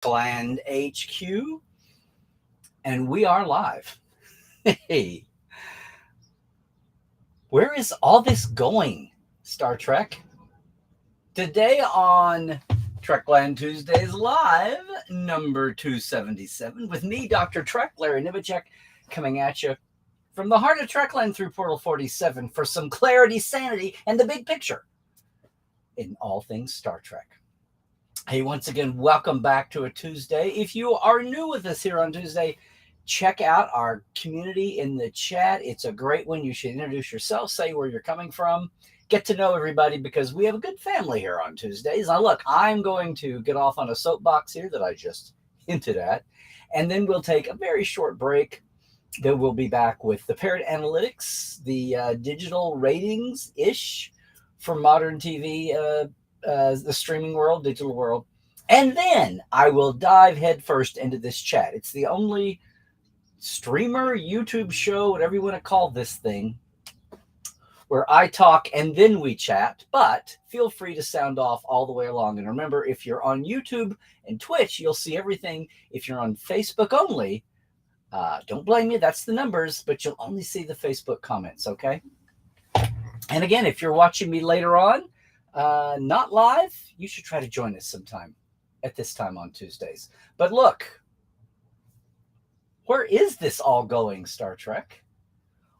Trekland HQ, and we are live. Hey, where is all this going, Star Trek? Today on Trekland Tuesdays Live, number 277, with me, Dr. Trek, Larry Nivichek, coming at you from the heart of Trekland through Portal 47 for some clarity, sanity, and the big picture in all things Star Trek. Hey, once again, welcome back to a Tuesday. If you are new with us here on Tuesday, check out our community in the chat. It's a great one. You should introduce yourself, say where you're coming from, get to know everybody because we have a good family here on Tuesdays. Now, look, I'm going to get off on a soapbox here that I just hinted at, and then we'll take a very short break. Then we'll be back with the Parrot Analytics, the digital ratings ish for modern TV, the streaming world, digital world. And then I will dive headfirst into this chat. It's the only streamer, YouTube show, whatever you want to call this thing, where I talk and then we chat, but feel free to sound off all the way along. And remember, if you're on YouTube and Twitch, you'll see everything. If you're on Facebook only, don't blame me, that's the numbers, but you'll only see the Facebook comments, okay? And again, if you're watching me later on, not live, you should try to join us sometime at this time on Tuesdays. But look, where is this all going, Star Trek?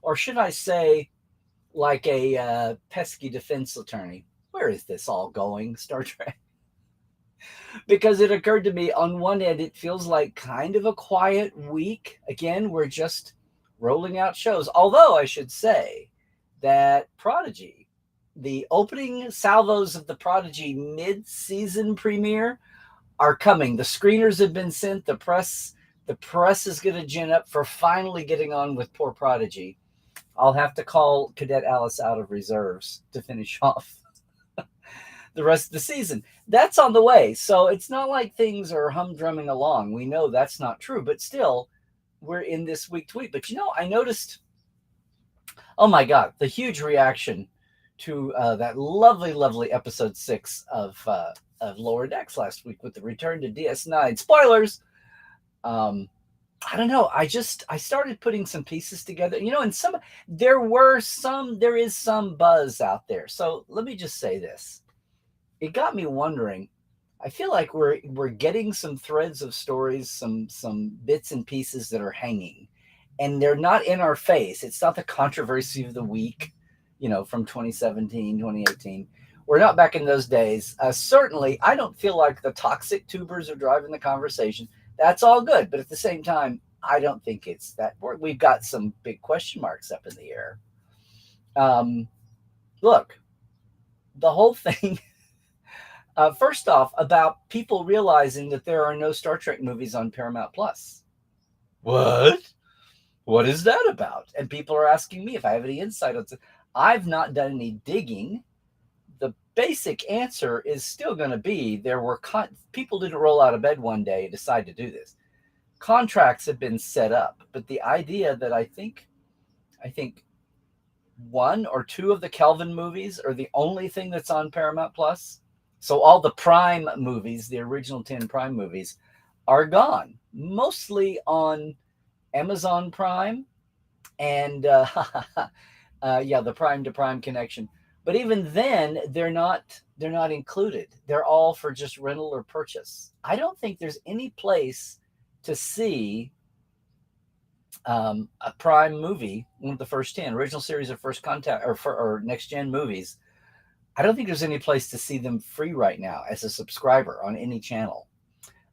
Or should I say, like a pesky defense attorney, where is this all going, Star Trek? Because it occurred to me, on one end, it feels like kind of a quiet week. Again, we're just rolling out shows. Although I should say that Prodigy, the opening salvos of the Prodigy mid-season premiere are coming. The screeners have been sent. The press is going to gin up for finally getting on with poor Prodigy. I'll have to call Cadet Alice out of reserves to finish off the rest of the season. That's on the way. So it's not like things are humdrumming along. We know that's not true, but still, we're in this week to week. But I noticed, oh my God, the huge reaction to that lovely, lovely episode 6 of Lower Decks last week with the return to DS9. Spoilers. I don't know. I started putting some pieces together, and there is some buzz out there. So let me just say this. It got me wondering. I feel like we're getting some threads of stories, some bits and pieces that are hanging, and they're not in our face. It's not the controversy of the week, from 2017, 2018. We're not back in those days. Certainly, I don't feel like the toxic tubers are driving the conversation. That's all good. But at the same time, I don't think it's that. We've got some big question marks up in the air. Look, the whole thing, first off, about people realizing that there are no Star Trek movies on Paramount Plus. What? What is that about? And people are asking me if I have any insight on it. I've not done any digging. The basic answer is still going to be people didn't roll out of bed one day and decide to do this. Contracts have been set up, but the idea that I think one or two of the Kelvin movies are the only thing that's on Paramount Plus. So all the Prime movies, the original 10 Prime movies, are gone, mostly on Amazon Prime and the Prime to Prime connection. But even then, they're not included. They're all for just rental or purchase. I don't think there's any place to see a Prime movie, one of the first 10 original series of First Contact or Next Gen movies. I don't think there's any place to see them free right now as a subscriber on any channel.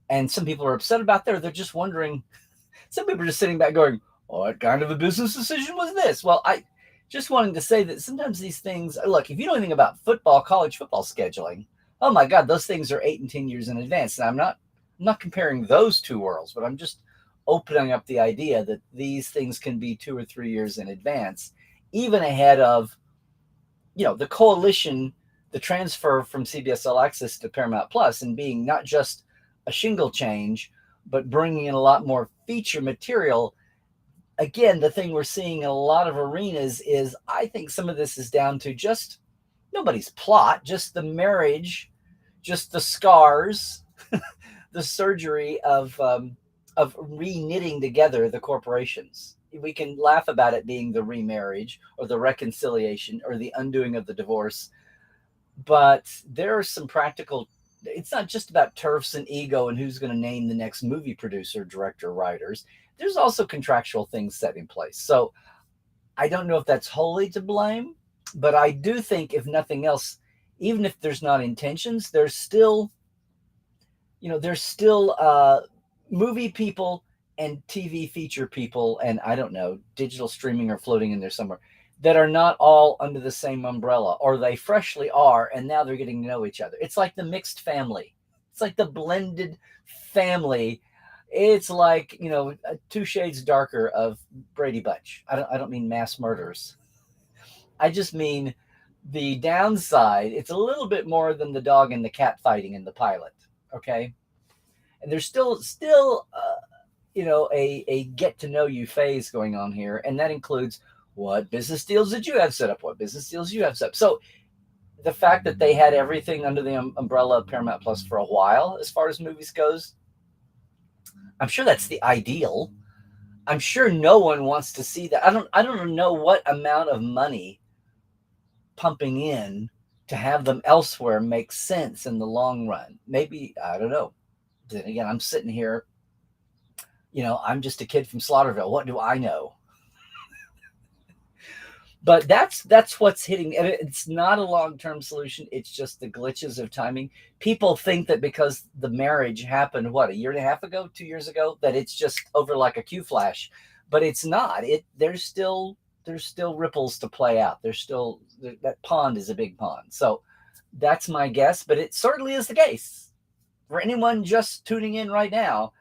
And some people are upset about that. They're just wondering. Some people are just sitting back going, "What kind of a business decision was this?" Well, I just wanting to say that sometimes these things, look, if you know anything about football, college football scheduling, oh my God, those things are 8 and 10 years in advance. And I'm not comparing those two worlds, but I'm just opening up the idea that these things can be 2 or 3 years in advance, even ahead of, the coalition, the transfer from CBS All Access to Paramount Plus, and being not just a shingle change, but bringing in a lot more feature material. Again, the thing we're seeing in a lot of arenas is I think some of this is down to just nobody's plot, just the marriage, just the scars, the surgery of re-knitting together the corporations. We can laugh about it being the remarriage or the reconciliation or the undoing of the divorce, but there are some practical. It's not just about turfs and ego and who's going to name the next movie producer, director, writers. There's also contractual things set in place. So I don't know if that's wholly to blame, but I do think, if nothing else, even if there's not intentions, there's still, there's still movie people and TV feature people, and I don't know, digital streaming are floating in there somewhere, that are not all under the same umbrella, or they freshly are, and now they're getting to know each other. It's like the mixed family. It's like the blended family. It's like, two shades darker of Brady Bunch. I don't mean mass murders. I just mean the downside. It's a little bit more than the dog and the cat fighting in the pilot. Okay. And there's still a get to know you phase going on here. And that includes, what business deals did you have set up? What business deals you have set up? So the fact that they had everything under the umbrella of Paramount Plus for a while, as far as movies goes, I'm sure that's the ideal. I'm sure no one wants to see that. I don't know what amount of money pumping in to have them elsewhere makes sense in the long run. Maybe, I don't know. Then again, I'm sitting here, I'm just a kid from Slaughterville. What do I know? But that's what's hitting. And it's not a long-term solution. It's just the glitches of timing. People think that because the marriage happened, a year and a half ago, 2 years ago, that it's just over like a Q flash. But it's not. There's still ripples to play out. That pond is a big pond. So that's my guess. But it certainly is the case. For anyone just tuning in right now,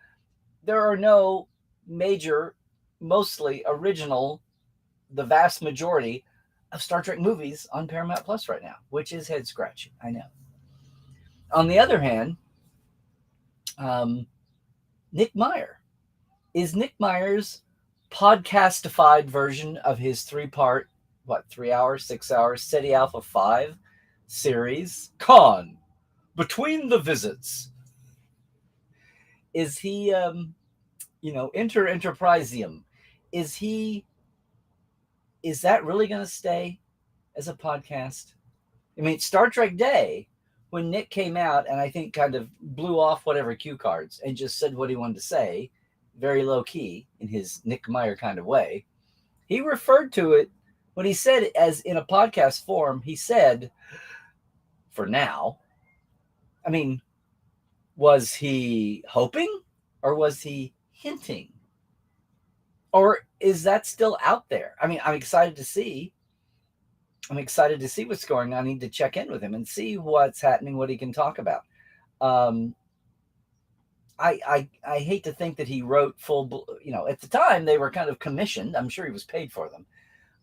there are no major, mostly original, the vast majority of Star Trek movies on Paramount Plus right now, which is head scratching. I know. On the other hand, Nick Meyer. Is Nick Meyer's podcastified version of his 3-part, 3 hours, 6 hours, SETI Alpha 5 series, Khan, Between the Visits, is he, Inter Enterprisium, is that really going to stay as a podcast? I mean, Star Trek Day, when Nick came out and I think kind of blew off whatever cue cards and just said what he wanted to say, very low key in his Nick Meyer kind of way, he referred to it, when he said it as in a podcast form, he said, for now. I mean, was he hoping, or was he hinting? Or is that still out there? I mean, I'm excited to see what's going on. I need to check in with him and see what's happening, what he can talk about. I hate to think that he wrote full, at the time they were kind of commissioned. I'm sure he was paid for them,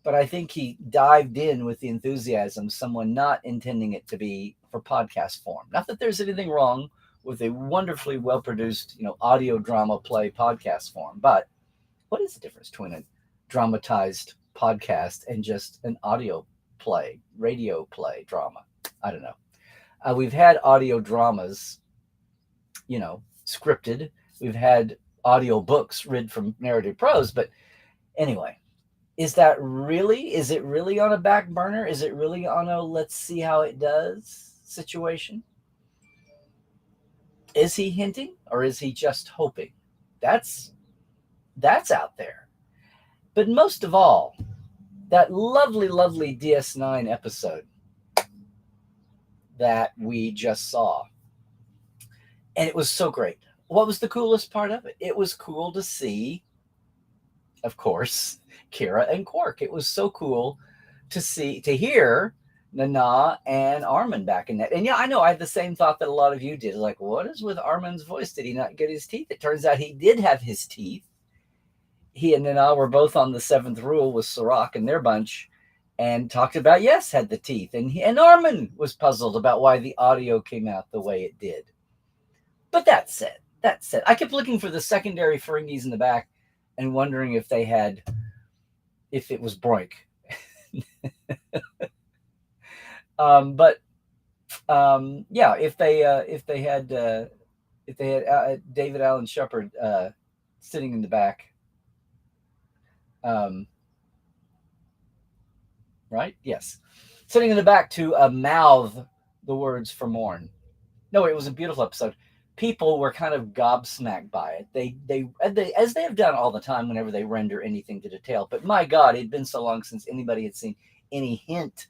but I think he dived in with the enthusiasm, someone not intending it to be for podcast form. Not that there's anything wrong with a wonderfully well-produced, audio drama play podcast form, but what is the difference between a dramatized podcast and just an audio play, radio play drama? I don't know. We've had audio dramas, scripted. We've had audio books read from narrative prose. But anyway, is it really on a back burner? Is it really on a let's see how it does situation? Is he hinting, or is he just hoping? That's out there. But most of all, that lovely, lovely DS9 episode that we just saw. And it was so great. What was the coolest part of it? It was cool to see, of course, Kira and Quark. It was so cool to hear Nana and Armin back in that. And yeah, I know I had the same thought that a lot of you did. Like, what is with Armin's voice? Did he not get his teeth? It turns out he did have his teeth. He and Nana were both on the 7th rule with Serac and their bunch, and talked about, yes, had the teeth. And Armin was puzzled about why the audio came out the way it did. But that said, I kept looking for the secondary Ferengis in the back and wondering if it was Broink. Yeah, if they had if they had David Allen Shepard sitting in the back, um, right? Yes, sitting in the back to mouth the words for Morn. No, it was a beautiful episode. People were kind of gobsmacked by it. They as they have done all the time whenever they render anything to detail. But my God, it'd been so long since anybody had seen any hint.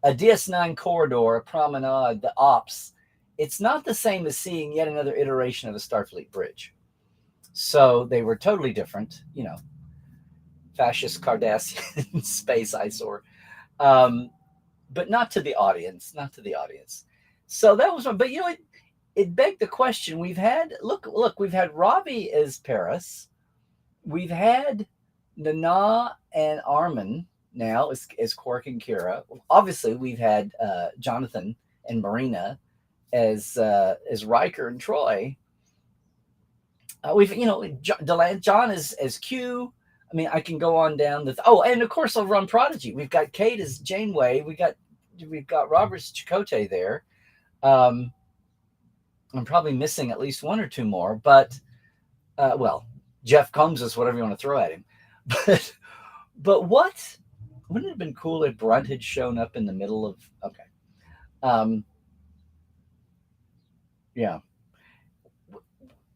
A DS9 corridor, a promenade, the ops. It's not the same as seeing yet another iteration of a Starfleet bridge. So they were totally different. You know, fascist Cardassian space eyesore. But not to the audience, not to the audience. So that was one. But you know, it begged the question. We've had we've had Ravi as Paris, we've had Nana and Armin now as Quark and Kira. Obviously, we've had Jonathan and Marina as Riker and Troy. We've John as Q. I mean, I can go on down and of course over on Prodigy, we've got Kate as Janeway. We've got Robert Chakotay there. I'm probably missing at least one or two more, but Jeff Combs is whatever you want to throw at him. But wouldn't it have been cool if Brunt had shown up in the middle of yeah.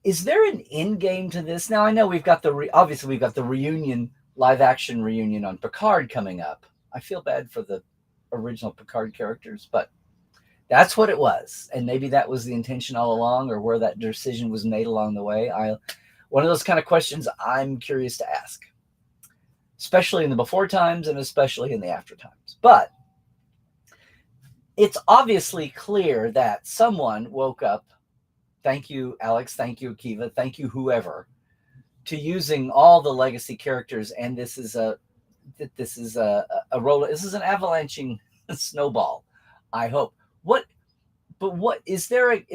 Is there an end game to this? Now I know we've got obviously we've got the reunion, live action reunion on Picard coming up. I feel bad for the original Picard characters, but that's what it was, and maybe that was the intention all along, or where that decision was made along the way. One of those kind of questions I'm curious to ask, especially in the before times and especially in the after times. But it's obviously clear that someone woke up. Thank you, Alex. Thank you, Akiva. Thank you, whoever, to using all the legacy characters. And this is a roll. This is an avalanching snowball. I hope. What is there an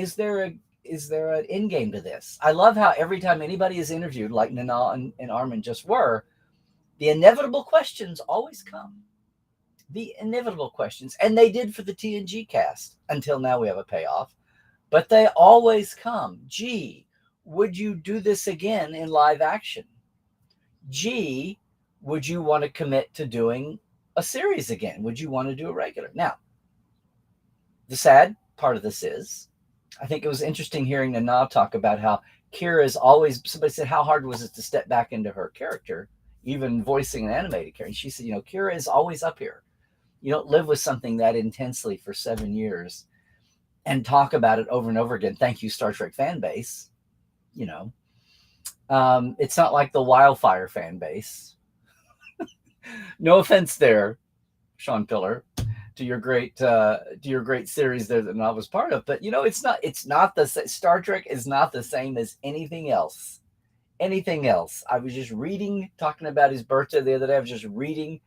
end game to this? I love how every time anybody is interviewed, like Nana and Armin just were, the inevitable questions always come. The inevitable questions, and they did for the TNG cast until now. We have a payoff. But they always come. Gee, would you do this again in live action? Gee, would you want to commit to doing a series again? Would you want to do a regular? Now, the sad part of this is, I think it was interesting hearing Nana talk about how Kira is always, somebody said, how hard was it to step back into her character, even voicing an animated character? And she said, Kira is always up here. You don't live with something that intensely for 7 years and talk about it over and over again. Thank you, Star Trek fan base. It's not like the Wildfire fan base. No offense there, Sean Pillar, to your great series there that I was part of. But it's not the Star Trek is not the same as anything else. Anything else. I was just talking about his birthday the other day. I was just rereading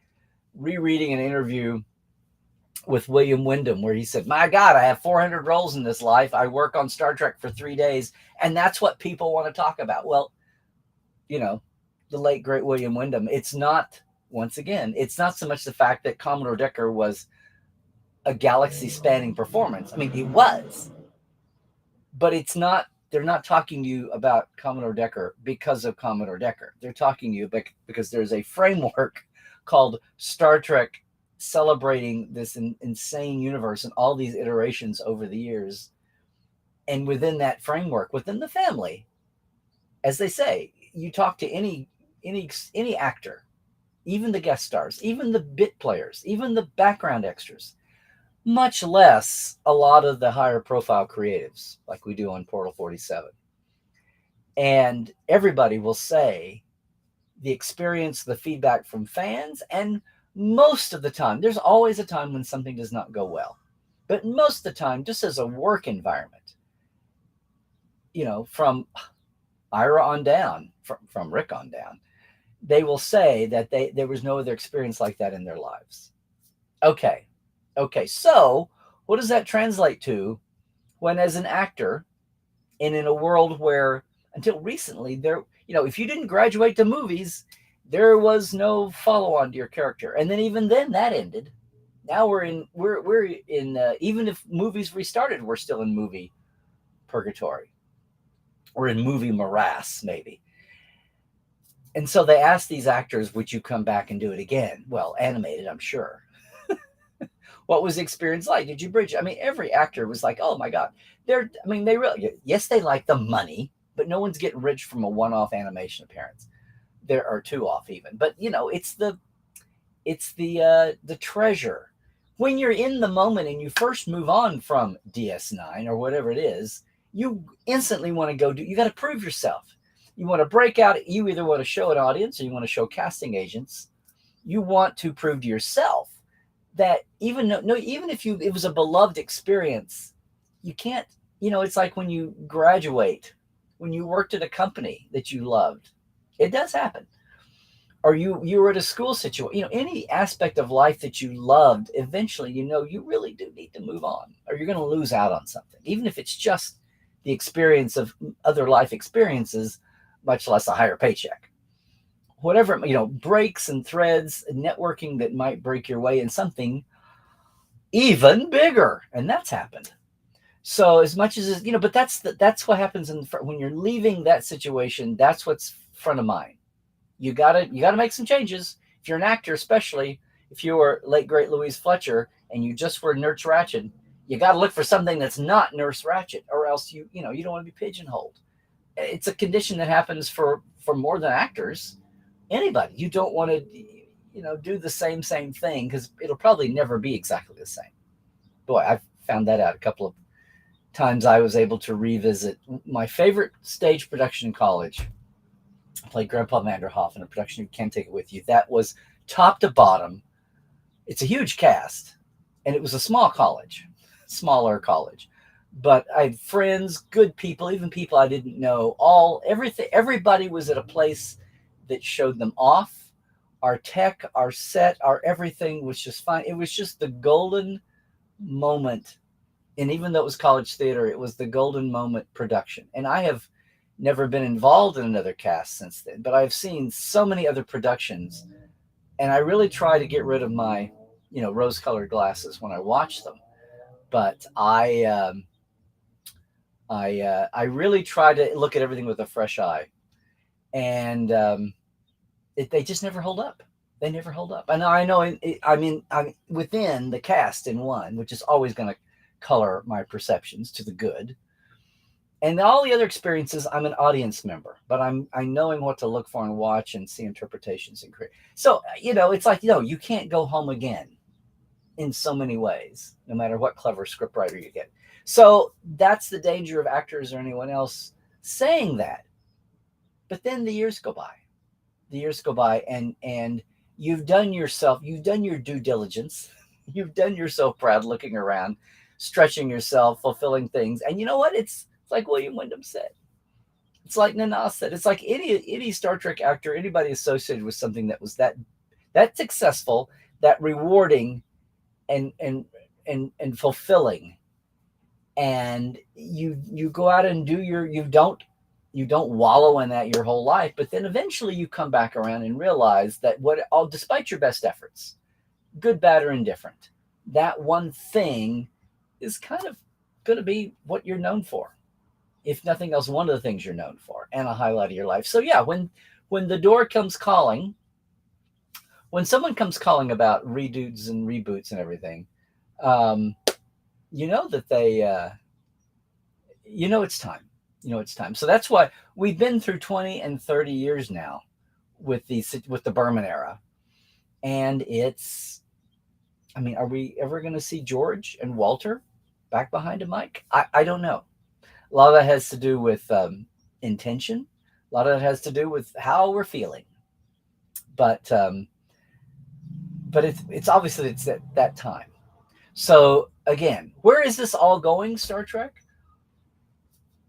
an interview with William Wyndham, where he said, my God, I have 400 roles in this life. I work on Star Trek for 3 days, and that's what people want to talk about. Well, the late, great William Wyndham, it's not, once again, it's not so much the fact that Commodore Decker was a galaxy-spanning performance. I mean, he was. But they're not talking to you about Commodore Decker because of Commodore Decker. They're talking to you because there's a framework called Star Trek, celebrating this insane universe and all these iterations over the years. And within that framework, within the family, as they say, you talk to any actor, even the guest stars, even the bit players, even the background extras, much less a lot of the higher profile creatives like we do on Portal 47. And everybody will say the experience, the feedback from fans, and most of the time, there's always a time when something does not go well. But most of the time, just as a work environment, from Ira on down, from Rick on down, they will say that there was no other experience like that in their lives. Okay. So what does that translate to when, as an actor, and in a world where until recently if you didn't graduate to movies, there was no follow-on to your character, and then even then that ended. Now we're in even if movies restarted, we're still in movie purgatory. or in movie morass, maybe. And so they asked these actors, would you come back and do it again? Well, animated, I'm sure. What was the experience like? Did you bridge? I mean, every actor was like, oh my God. They really, yes, they like the money, but no one's getting rich from a one-off animation appearance. There are two off even, but it's the treasure. When you're in the moment and you first move on from DS9 or whatever it is, you instantly want to go do, you got to prove yourself. You want to break out. You either want to show an audience or you want to show casting agents. You want to prove to yourself that even if it was a beloved experience, you can't, it's like when you graduate, when you worked at a company that you loved, it does happen. Or you were at a school situation, any aspect of life that you loved, eventually, you really do need to move on, or you're going to lose out on something, even if it's just the experience of other life experiences, much less a higher paycheck. Whatever, breaks and threads, networking that might break your way in something even bigger. And that's happened. So as much as, but that's what happens when you're leaving that situation. That's what's front of mind. You gotta make some changes. If you're an actor, especially if you were late great Louise Fletcher and you just were Nurse Ratched, you got to look for something that's not Nurse Ratched, or else you don't want to be pigeonholed. It's a condition that happens for more than actors. Anybody, you don't want to do the same thing, because it'll probably never be exactly the same. Boy, I've found that out a couple of times. I was able to revisit my favorite stage production in college. I played Grandpa Vanderhoff in a production, You Can't Take It With You. That was top to bottom. It's a huge cast, and it was a smaller college. But I had friends, good people, even people I didn't know. Everybody was at a place that showed them off. Our tech, our set, our everything was just fine. It was just the golden moment. And even though it was college theater, it was the golden moment production. And I have never been involved in another cast since then, but I've seen so many other productions, and I really try to get rid of my, rose-colored glasses when I watch them. But I really try to look at everything with a fresh eye, and they just never hold up. They never hold up. And I know, I'm within the cast in one, which is always going to color my perceptions to the good. And all the other experiences, I'm an audience member, but I'm knowing what to look for and watch and see interpretations and create. So, it's like, you can't go home again in so many ways, no matter what clever scriptwriter you get. So that's the danger of actors or anyone else saying that. But then the years go by, and you've done your due diligence. You've done yourself proud, looking around, stretching yourself, fulfilling things. And you know what? It's like William Wyndham said. It's like Nana said. It's like any Star Trek actor, anybody associated with something that was that successful, that rewarding, and fulfilling. And you go out and do you don't wallow in that your whole life, but then eventually you come back around and realize that despite your best efforts, good, bad, or indifferent, that one thing is kind of going to be what you're known for. If nothing else, one of the things you're known for, and a highlight of your life. So yeah, when the door comes calling, when someone comes calling about redos and reboots and everything, that they, it's time. It's time. So that's why we've been through 20 and 30 years now with the Berman era. And are we ever going to see George and Walter back behind a mic? I don't know. A lot of that has to do with intention. A lot of that has to do with how we're feeling. But it's obviously it's that time. So again, where is this all going, Star Trek?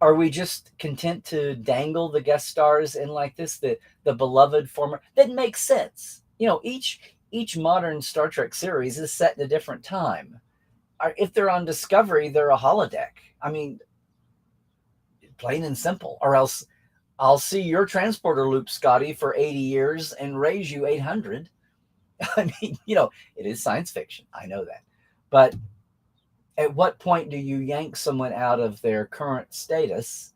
Are we just content to dangle the guest stars in like this, the beloved former? That makes sense. Each modern Star Trek series is set in a different time. If they're on Discovery, they're a holodeck. Plain and simple. Or else I'll see your transporter loop, Scotty, for 80 years and raise you 800. It is science fiction. I know that. But at what point do you yank someone out of their current status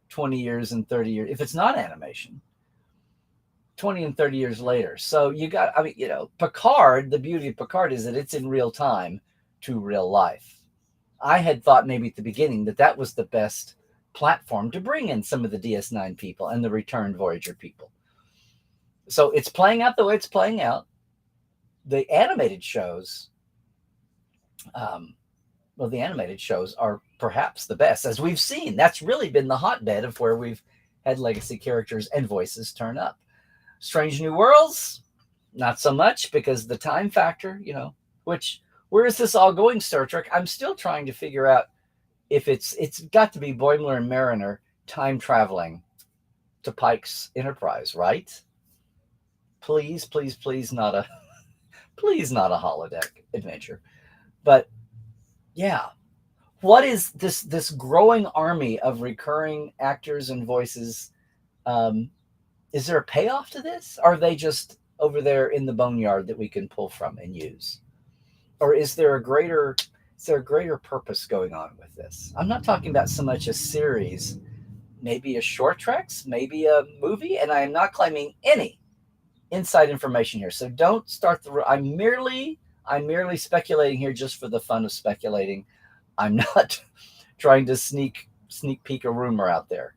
20 years and 30 years, if it's not animation, 20 and 30 years later. So you got, I mean, Picard, the beauty of Picard is that it's in real time to real life. I had thought maybe at the beginning that was the best platform to bring in some of the DS9 people and the returned Voyager people. So it's playing out the way it's playing out. The animated shows, the animated shows are perhaps the best, as we've seen. That's really been the hotbed of where we've had legacy characters and voices turn up. Strange New Worlds, not so much, because the time factor, where is this all going, Star Trek? I'm still trying to figure out if it's got to be Boimler and Mariner time traveling to Pike's Enterprise, right? Please, please, please, not a holodeck adventure. But yeah, what is this growing army of recurring actors and voices? Is there a payoff to this? Are they just over there in the boneyard that we can pull from and use? Or is there a greater purpose going on with this? I'm not talking about so much a series, maybe a short treks, maybe a movie, and I am not claiming any inside information here. So don't start I'm merely speculating here just for the fun of speculating. I'm not trying to sneak peek a rumor out there.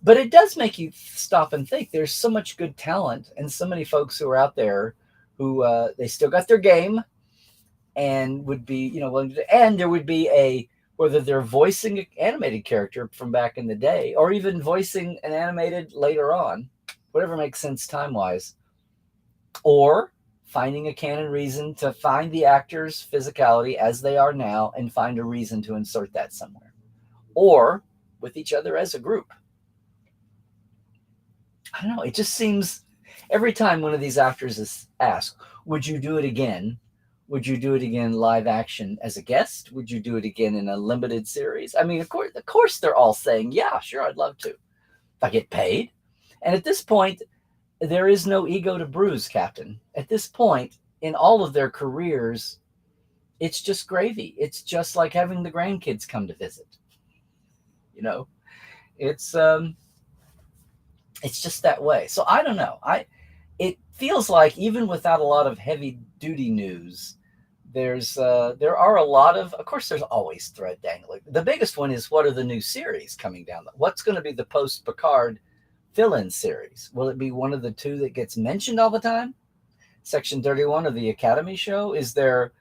But it does make you stop and think. There's so much good talent and so many folks who are out there who they still got their game and would be, willing to, and there would be whether they're voicing an animated character from back in the day or even voicing an animated later on, whatever makes sense time-wise, or finding a canon reason to find the actor's physicality as they are now and find a reason to insert that somewhere, or with each other as a group. I don't know. It just seems every time one of these actors is asked, would you do it again? Would you do it again live action as a guest? Would you do it again in a limited series? I mean, of course they're all saying, yeah, sure, I'd love to. If I get paid. And at this point, there is no ego to bruise, Captain. At this point, in all of their careers, it's just gravy. It's just like having the grandkids come to visit. It's just that way. So I don't know. It feels like even without a lot of heavy duty news, there are a lot of course, there's always thread dangling. The biggest one is, what are the new series coming down? What's going to be the post Picard fill-in series? Will it be one of the two that gets mentioned all the time? Section 31 of the Academy show? Is there,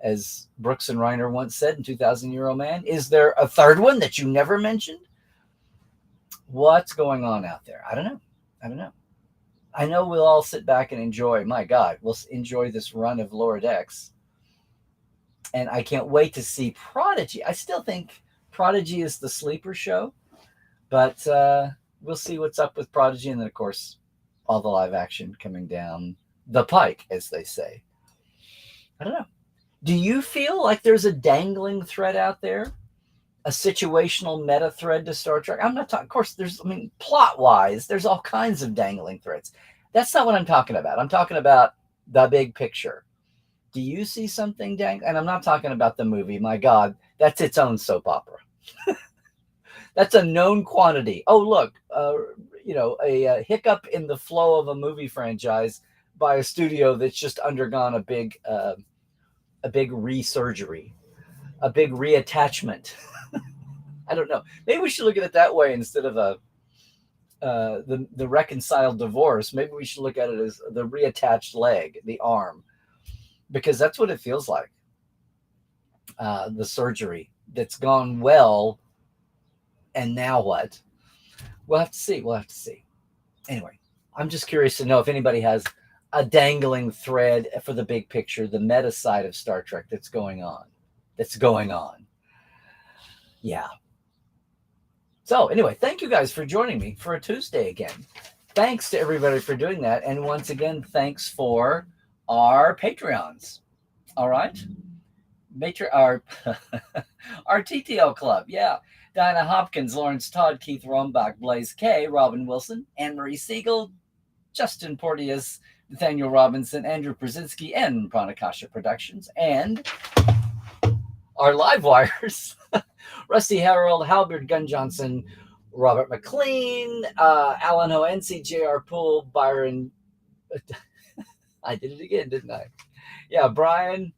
as Brooks and Reiner once said in 2000 Year Old Man, is there a third one that you never mentioned? What's going on out there? I don't know. I know we'll all sit back and enjoy, my God, we'll enjoy this run of Lower Decks. And I can't wait to see Prodigy. I still think Prodigy is the sleeper show, but we'll see what's up with Prodigy. And then, of course, all the live action coming down the pike, as they say. I don't know. Do you feel like there's a dangling thread out there? A situational meta thread to Star Trek? I'm not talking, of course, plot-wise, there's all kinds of dangling threads. That's not what I'm talking about. I'm talking about the big picture. Do you see something dangling? And I'm not talking about the movie. My God, that's its own soap opera. That's a known quantity. Oh, look, a hiccup in the flow of a movie franchise by a studio that's just undergone a big resurgery, a big reattachment. I don't know. Maybe we should look at it that way instead of the reconciled divorce. Maybe we should look at it as the reattached leg, the arm, because that's what it feels like. The surgery that's gone well, and now what? We'll have to see. Anyway, I'm just curious to know if anybody has a dangling thread for the big picture, the meta side of Star Trek that's going on. Yeah. So anyway, thank you guys for joining me for a Tuesday again. Thanks to everybody for doing that. And once again, thanks for our Patreons. All right. Our TTL club. Yeah. Dinah Hopkins, Lawrence Todd, Keith Rombach, Blaze K, Robin Wilson, Anne-Marie Siegel, Justin Porteous, Nathaniel Robinson, Andrew Brzezinski, and Pranakasha Productions. And our live wires, Rusty Harold, Halbert Gunn Johnson, Robert McLean, Alan Hoensi, J.R. Poole, Byron. I did it again, didn't I? Yeah, Byron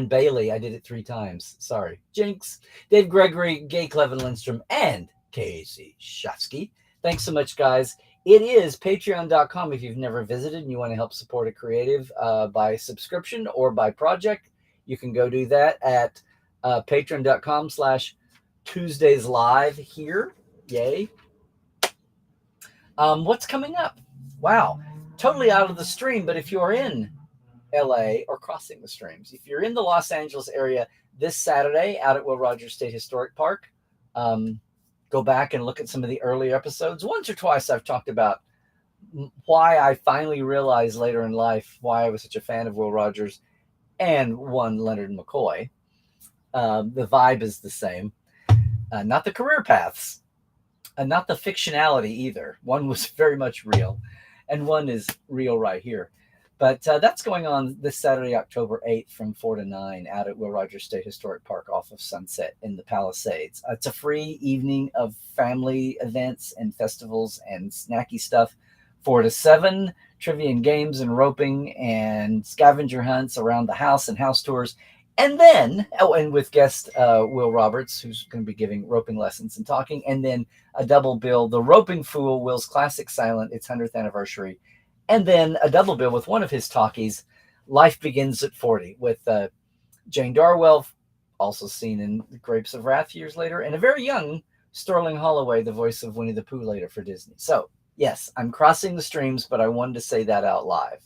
Bailey. I did it 3 times. Sorry. Jinx. Dave Gregory, Gay Clevin Lindstrom, and Casey Shafsky. Thanks so much, guys. It is patreon.com if you've never visited and you want to help support a creative by subscription or by project. You can go do that at patreon.com/Tuesdays Live here. Yay. What's coming up? Wow. Totally out of the stream, but if you're in LA or crossing the streams, if you're in the Los Angeles area this Saturday out at Will Rogers State Historic Park, go back and look at some of the earlier episodes. Once or twice I've talked about why I finally realized later in life why I was such a fan of Will Rogers and one Leonard McCoy. The vibe is the same, not the career paths, and not the fictionality either. One was very much real, and one is real right here. But that's going on this Saturday, October 8th from 4 to 9 out at Will Rogers State Historic Park off of Sunset in the Palisades. It's a free evening of family events and festivals and snacky stuff. 4 to 7, trivia and games and roping and scavenger hunts around the house and house tours. And then, and with guest Will Roberts, who's going to be giving roping lessons and talking. And then a double bill, The Roping Fool, Will's Classic Silent, its 100th anniversary. And then a double bill with one of his talkies, Life Begins at 40, with Jane Darwell, also seen in The Grapes of Wrath years later, and a very young Sterling Holloway, the voice of Winnie the Pooh later for Disney. So, yes, I'm crossing the streams, but I wanted to say that out live.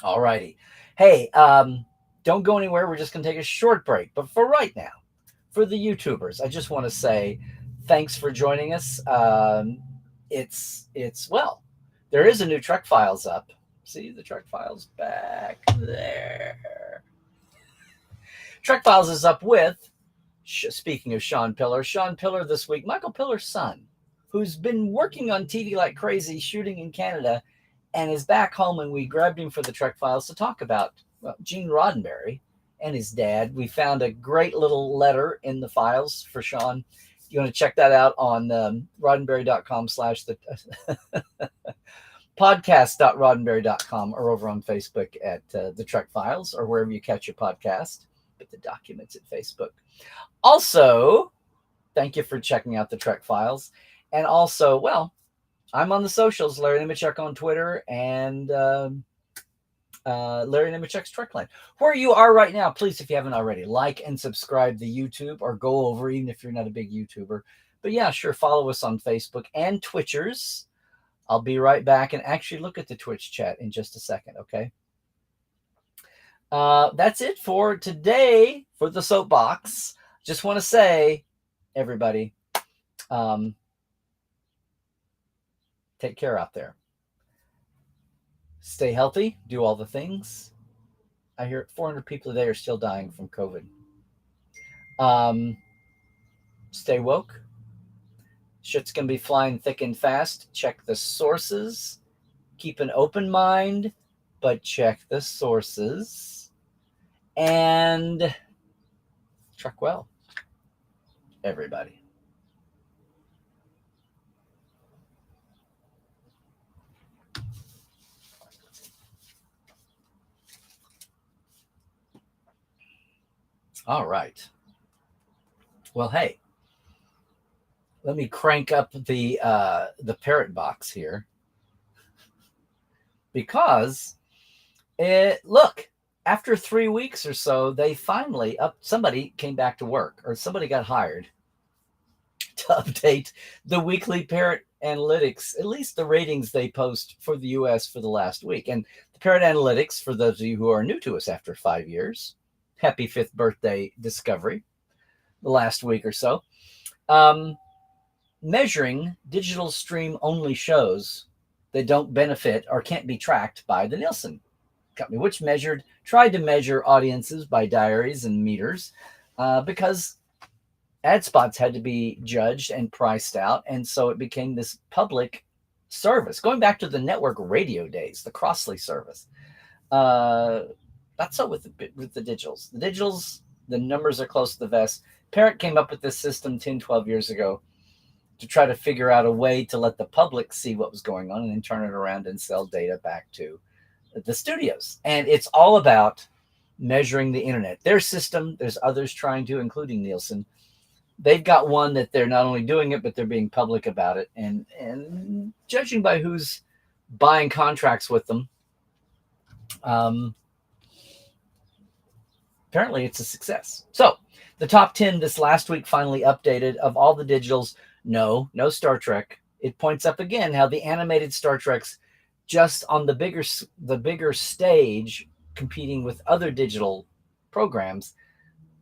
All righty. Hey, don't go anywhere. We're just going to take a short break. But for right now, for the YouTubers, I just want to say thanks for joining us. Well, there is a new Trek Files up. See the Trek Files back there. Trek Files is up with, speaking of Sean Pillar this week, Michael Pillar's son, who's been working on TV like crazy, shooting in Canada, and is back home, and we grabbed him for the Trek Files to talk about Gene Roddenberry and his dad. We found a great little letter in the files for Sean. You want to check that out on roddenberry.com/ podcast.roddenberry.com or over on Facebook at the Trek Files or wherever you catch your podcast. But the documents at Facebook. Also, thank you for checking out the Trek Files. And also, well, I'm on the socials, Larry Nemechek on Twitter and Larry Nemechek's Trekland. Where you are right now, please, if you haven't already, like and subscribe to YouTube or go over, even if you're not a big YouTuber. But yeah, sure, follow us on Facebook and Twitchers. I'll be right back and actually look at the Twitch chat in just a second, okay? That's it for today for the soapbox. Just want to say, everybody, take care out there. Stay healthy. Do all the things. I hear 400 people a day are still dying from COVID. Stay woke. Shit's going to be flying thick and fast. Check the sources. Keep an open mind, but check the sources. And trek well, everybody. All right. Well, hey, let me crank up the parrot box here because look, after 3 weeks or so, they finally somebody came back to work or somebody got hired to update the weekly parrot analytics, at least the ratings they post for the U.S. for the last week. And the parrot analytics, for those of you who are new to us after 5 years, happy 5th birthday discovery, the last week or so, measuring digital stream only shows that don't benefit or can't be tracked by the Nielsen company, which tried to measure audiences by diaries and meters because ad spots had to be judged and priced out. And so it became this public service, going back to the network radio days, the Crossley service. Not so with the digitals. The digitals, the numbers are close to the vest. Parent came up with this system 10, 12 years ago to try to figure out a way to let the public see what was going on and then turn it around and sell data back to the studios. And it's all about measuring the internet. Their system, there's others trying to, including Nielsen. They've got one that they're not only doing it, but they're being public about it. And judging by who's buying contracts with them, apparently it's a success. So the top 10 this last week finally updated of all the digitals. No Star Trek. It points up again how the animated Star Treks just on the bigger stage competing with other digital programs,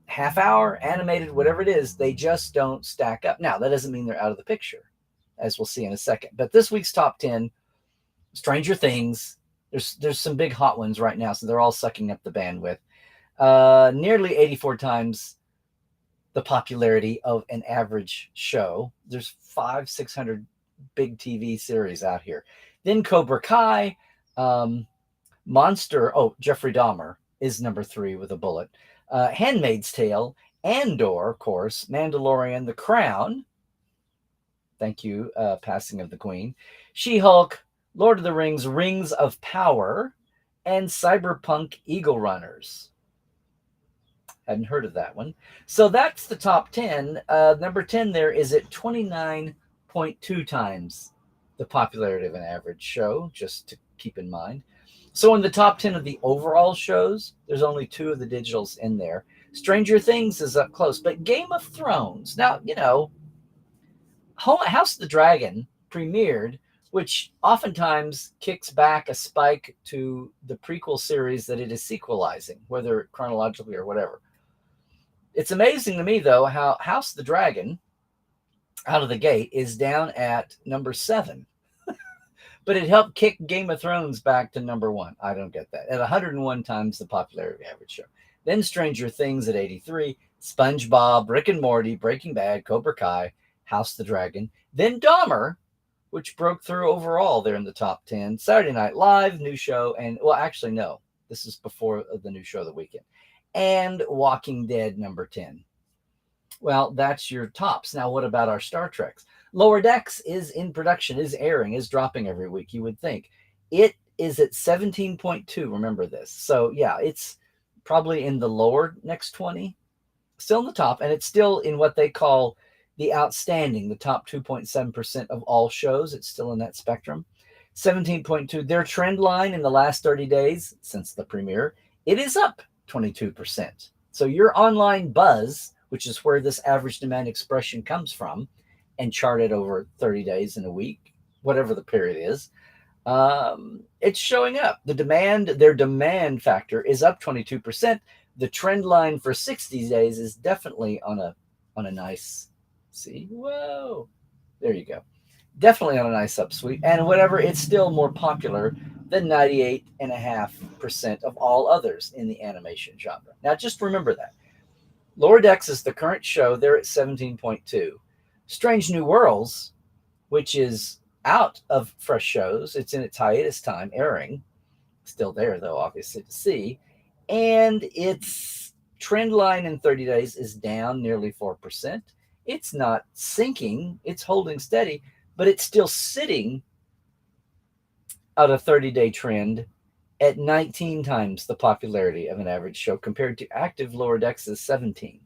half hour, animated, whatever it is, they just don't stack up. Now, that doesn't mean they're out of the picture, as we'll see in a second. But this week's top 10, Stranger Things, there's some big hot ones right now, so they're all sucking up the bandwidth. Nearly 84 times the popularity of an average show. There's 500-600 big TV series out here. Then Cobra Kai, Monster. Oh, Jeffrey Dahmer is number 3 with a bullet. Handmaid's Tale, Andor, of course, Mandalorian, The Crown. Thank you, Passing of the Queen. She-Hulk, Lord of the Rings, Rings of Power, and Cyberpunk Eagle Runners. Hadn't heard of that one. So that's the top 10. Number 10 there is at 29.2 times the popularity of an average show, just to keep in mind. So in the top 10 of the overall shows, there's only 2 of the digitals in there. Stranger Things is up close, but Game of Thrones, now, you know, House of the Dragon premiered, which oftentimes kicks back a spike to the prequel series that it is sequelizing, whether chronologically or whatever. It's amazing to me, though, how House of the Dragon, out of the gate, is down at number 7. But it helped kick Game of Thrones back to number 1. I don't get that. At 101 times the popularity of the average show. Then Stranger Things at 83. SpongeBob, Rick and Morty, Breaking Bad, Cobra Kai, House of the Dragon. Then Dahmer, which broke through overall there in the top 10. Saturday Night Live, new show. And, well, actually, no. This is before the new show of the weekend. And Walking Dead, number 10. Well, that's your tops. Now, what about our Star Treks? Lower Decks is in production, is airing, is dropping every week, you would think. It is at 17.2, remember this. So, yeah, it's probably in the lower next 20. Still in the top, and it's still in what they call the outstanding, the top 2.7% of all shows. It's still in that spectrum. 17.2, their trend line in the last 30 days since the premiere, it is up 22%. So your online buzz, which is where this average demand expression comes from, and charted over 30 days in a week, whatever the period is, it's showing up. Their demand factor is up 22%. The trend line for 60 days is definitely on a nice, see, whoa, there you go. Definitely on a nice upsweep. And whatever, it's still more popular than 98.5% of all others in the animation genre. Now, just remember that. Lower Decks is the current show. They're at 17.2. Strange New Worlds, which is out of fresh shows. It's in its hiatus time, airing. Still there, though, obviously, to see. And its trend line in 30 days is down nearly 4%. It's not sinking. It's holding steady, but it's still sitting out a 30-day trend at 19 times the popularity of an average show compared to active Lower Decks is 17.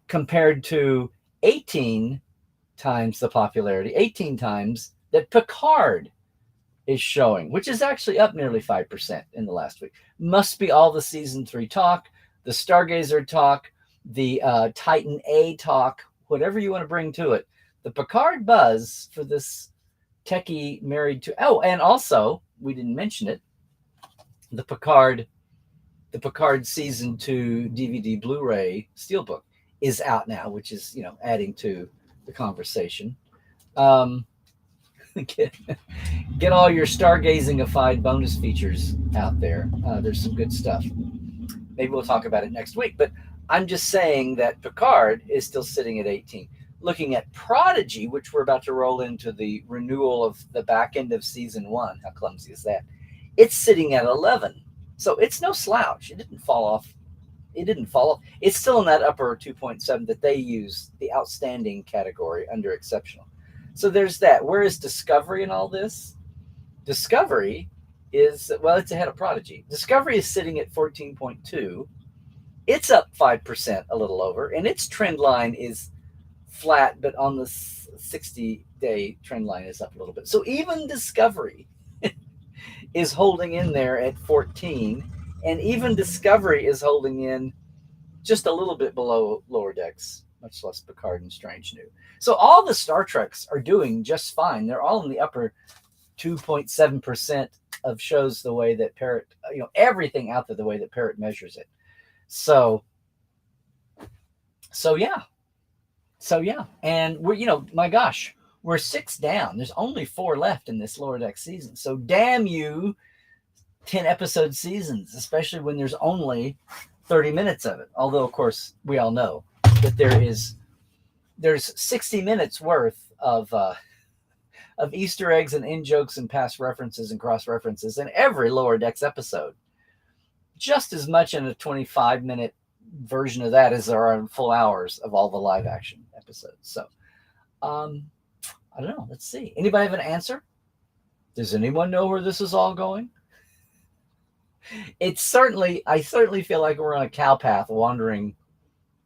Compared to 18 times the popularity, 18 times that Picard is showing, which is actually up nearly 5% in the last week. Must be all the season 3 talk, the Stargazer talk, the Titan A talk, whatever you want to bring to it. The Picard buzz for this techie married to, oh, and also, we didn't mention it, the Picard season 2 DVD Blu-ray Steelbook is out now, which is, you know, adding to the conversation. Get all your stargazing-ified bonus features out there. There's some good stuff. Maybe we'll talk about it next week, but I'm just saying that Picard is still sitting at 18. Looking at Prodigy, which we're about to roll into the renewal of the back end of season 1. How clumsy is that? It's sitting at 11. So it's no slouch. It didn't fall off It didn't fall off. It's still in that upper 2.7 that they use, the outstanding category under exceptional. So there's that. Where is Discovery in all this? Discovery is, well, it's ahead of Prodigy. Discovery is sitting at 14.2. It's up 5%, a little over, and its trend line is flat, but on the 60-day trend line is up a little bit. So even Discovery is holding in there at 14, and even Discovery is holding in just a little bit below Lower Decks, much less Picard and Strange New. So all the Star Treks are doing just fine. They're all in the upper 2.7% of shows the way that Parrot, everything out there the way that Parrot measures it. So yeah. And we're, my gosh, we're 6 down. There's only 4 left in this Lower Deck season. So damn you, 10 episode seasons, especially when there's only 30 minutes of it. Although, of course, we all know that there's 60 minutes worth of Easter eggs and in jokes and past references and cross references in every Lower Decks episode. Just as much in a 25-minute version of that as there are in full hours of all the live action episodes. So, I don't know. Let's see. Anybody have an answer? Does anyone know where this is all going? I certainly feel like we're on a cow path wandering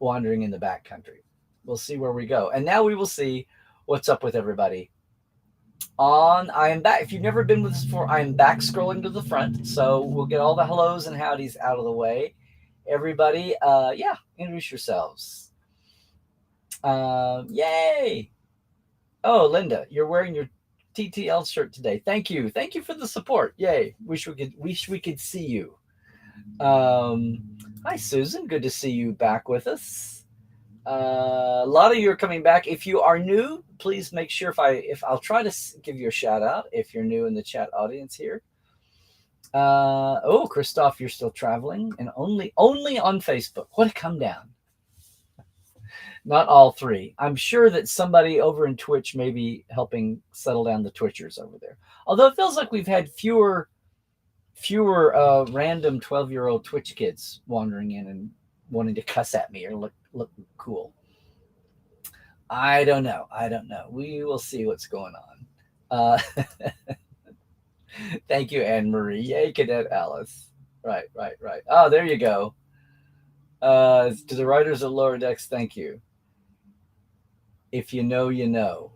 in the backcountry. We'll see where we go. And now we will see what's up with everybody. I am back. If you've never been with us before, I am back scrolling to the front. So we'll get all the hellos and howdies out of the way. Everybody, introduce yourselves. Yay. Oh, Linda, you're wearing your TTL shirt today. Thank you for the support. Yay. Wish we could see you. Hi, Susan. Good to see you back with us. A lot of you are coming back. If you are new, please make sure if I'll try to give you a shout out if you're new in the chat audience here. Christoph, you're still traveling and only on Facebook. What a come down. Not all 3. I'm sure that somebody over in Twitch may be helping settle down the Twitchers over there. Although it feels like we've had fewer random 12-year-old Twitch kids wandering in and wanting to cuss at me or look cool. I don't know. We will see what's going on. Thank you, Anne Marie. Yay, Cadet Alice. Right. Oh, there you go. To the writers of Lower Decks, thank you. If you know, you know.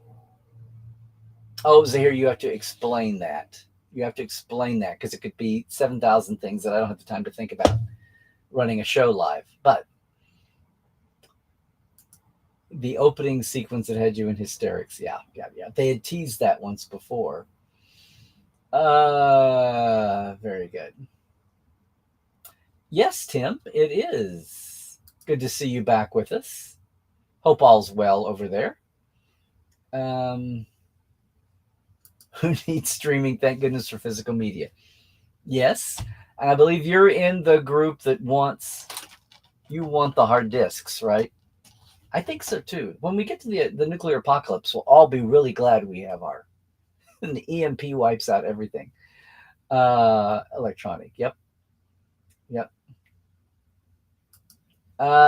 Oh, Zahir, you have to explain that. Because it could be 7,000 things that I don't have the time to think about running a show live. But the opening sequence that had you in hysterics. Yeah. They had teased that once before. Very good. Yes, Tim, it is. Good to see you back with us. Hope all's well over there. Who needs streaming? Thank goodness for physical media. Yes, and I believe you're in the group that want the hard disks, right? I think so too. When we get to the nuclear apocalypse, we'll all be really glad we have our and the EMP wipes out everything. Electronic. Yep.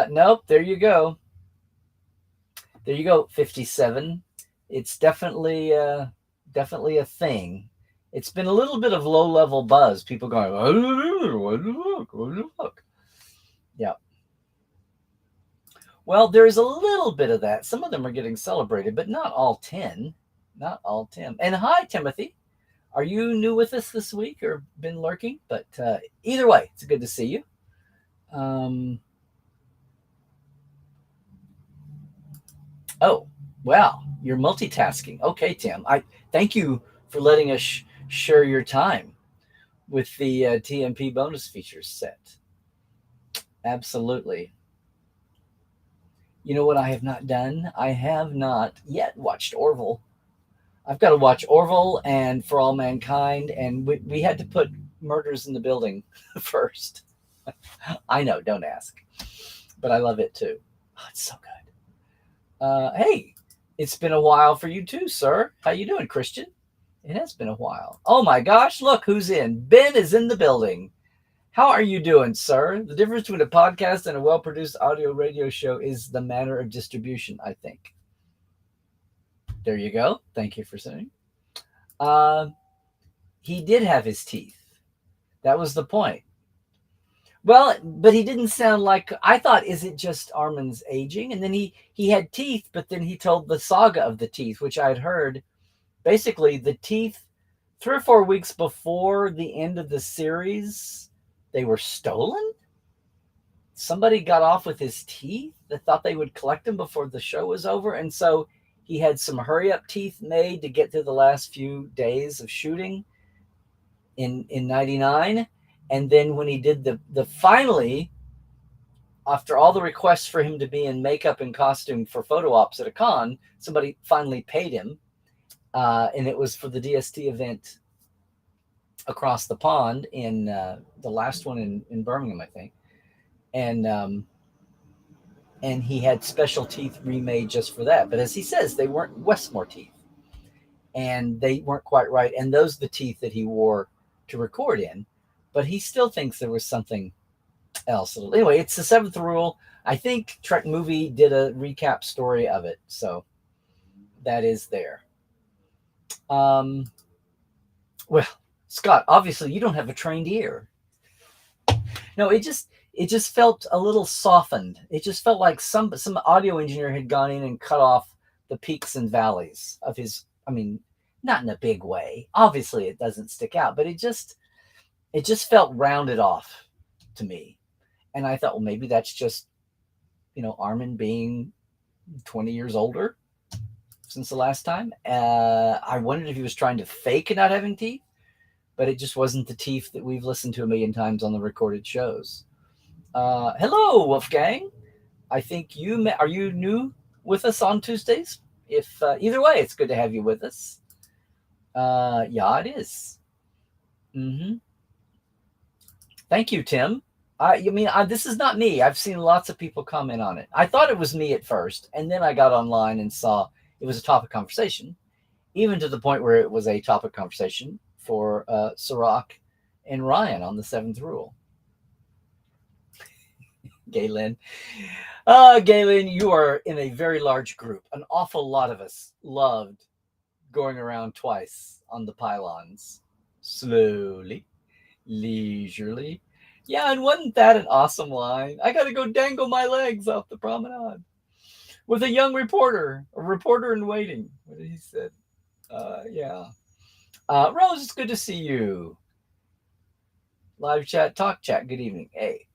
Nope. There you go. 57. It's definitely a thing. It's been a little bit of low-level buzz. People going, look. Yeah. Well, there's a little bit of that. Some of them are getting celebrated, but not all 10. And hi, Timothy. Are you new with us this week or been lurking? But either way, it's good to see you. Oh, wow. You're multitasking. Okay, Tim. I thank you for letting us share your time with the TMP bonus features set. Absolutely. You know what I have not done? I have not yet watched Orville. I've got to watch Orville and For All Mankind, and we had to put Murders in the Building first. I know, don't ask. But I love it too. Oh, it's so good. Hey, it's been a while for you too, sir. How you doing, Christian? It has been a while. Oh my gosh, look who's in. Ben is in the building. How are you doing, sir? The difference between a podcast and a well-produced audio radio show is the manner of distribution, I think. There you go. Thank you for saying. Uh, he did have his teeth. That was the point. Well, but he didn't sound like I thought. Is it just Armin's aging? And then he had teeth, but then he told the saga of the teeth, which I had heard. Basically, the teeth 3 or 4 weeks before the end of the series, they were stolen. Somebody got off with his teeth. They thought they would collect them before the show was over, and so he had some hurry up teeth made to get through the last few days of shooting in '99. And then when he did the finally, after all the requests for him to be in makeup and costume for photo ops at a con, somebody finally paid him, and it was for the DST event across the pond in the last one in Birmingham, I think. And he had special teeth remade just for that. But as he says, they weren't Westmore teeth, and they weren't quite right. And those are the teeth that he wore to record in. But he still thinks there was something else. Anyway, it's the seventh rule. I think Trek Movie did a recap story of it, so that is there. Well, Scott, obviously you don't have a trained ear. No, it just felt a little softened. It just felt like some audio engineer had gone in and cut off the peaks and valleys of his. I mean, not in a big way. Obviously, it doesn't stick out, but it just felt rounded off to me. And I thought, well, maybe that's just, Armin being 20 years older since the last time. I wondered if he was trying to fake not having teeth, but it just wasn't the teeth that we've listened to a million times on the recorded shows. Hello, Wolfgang. I think are you new with us on Tuesdays? If either way, it's good to have you with us. Yeah, it is. Mm-hmm. Thank you, Tim. This is not me. I've seen lots of people comment on it. I thought it was me at first, and then I got online and saw it was a topic conversation, even to the point where it was a topic conversation for Sirach and Ryan on the seventh rule. Galen. Galen, you are in a very large group. An awful lot of us loved going around twice on the pylons. Slowly, leisurely. Yeah, and wasn't that an awesome line? I got to go dangle my legs off the promenade with a young reporter, a reporter in waiting. What did he say? Yeah. Rose, it's good to see you. Live chat, talk chat. Good evening. Hey,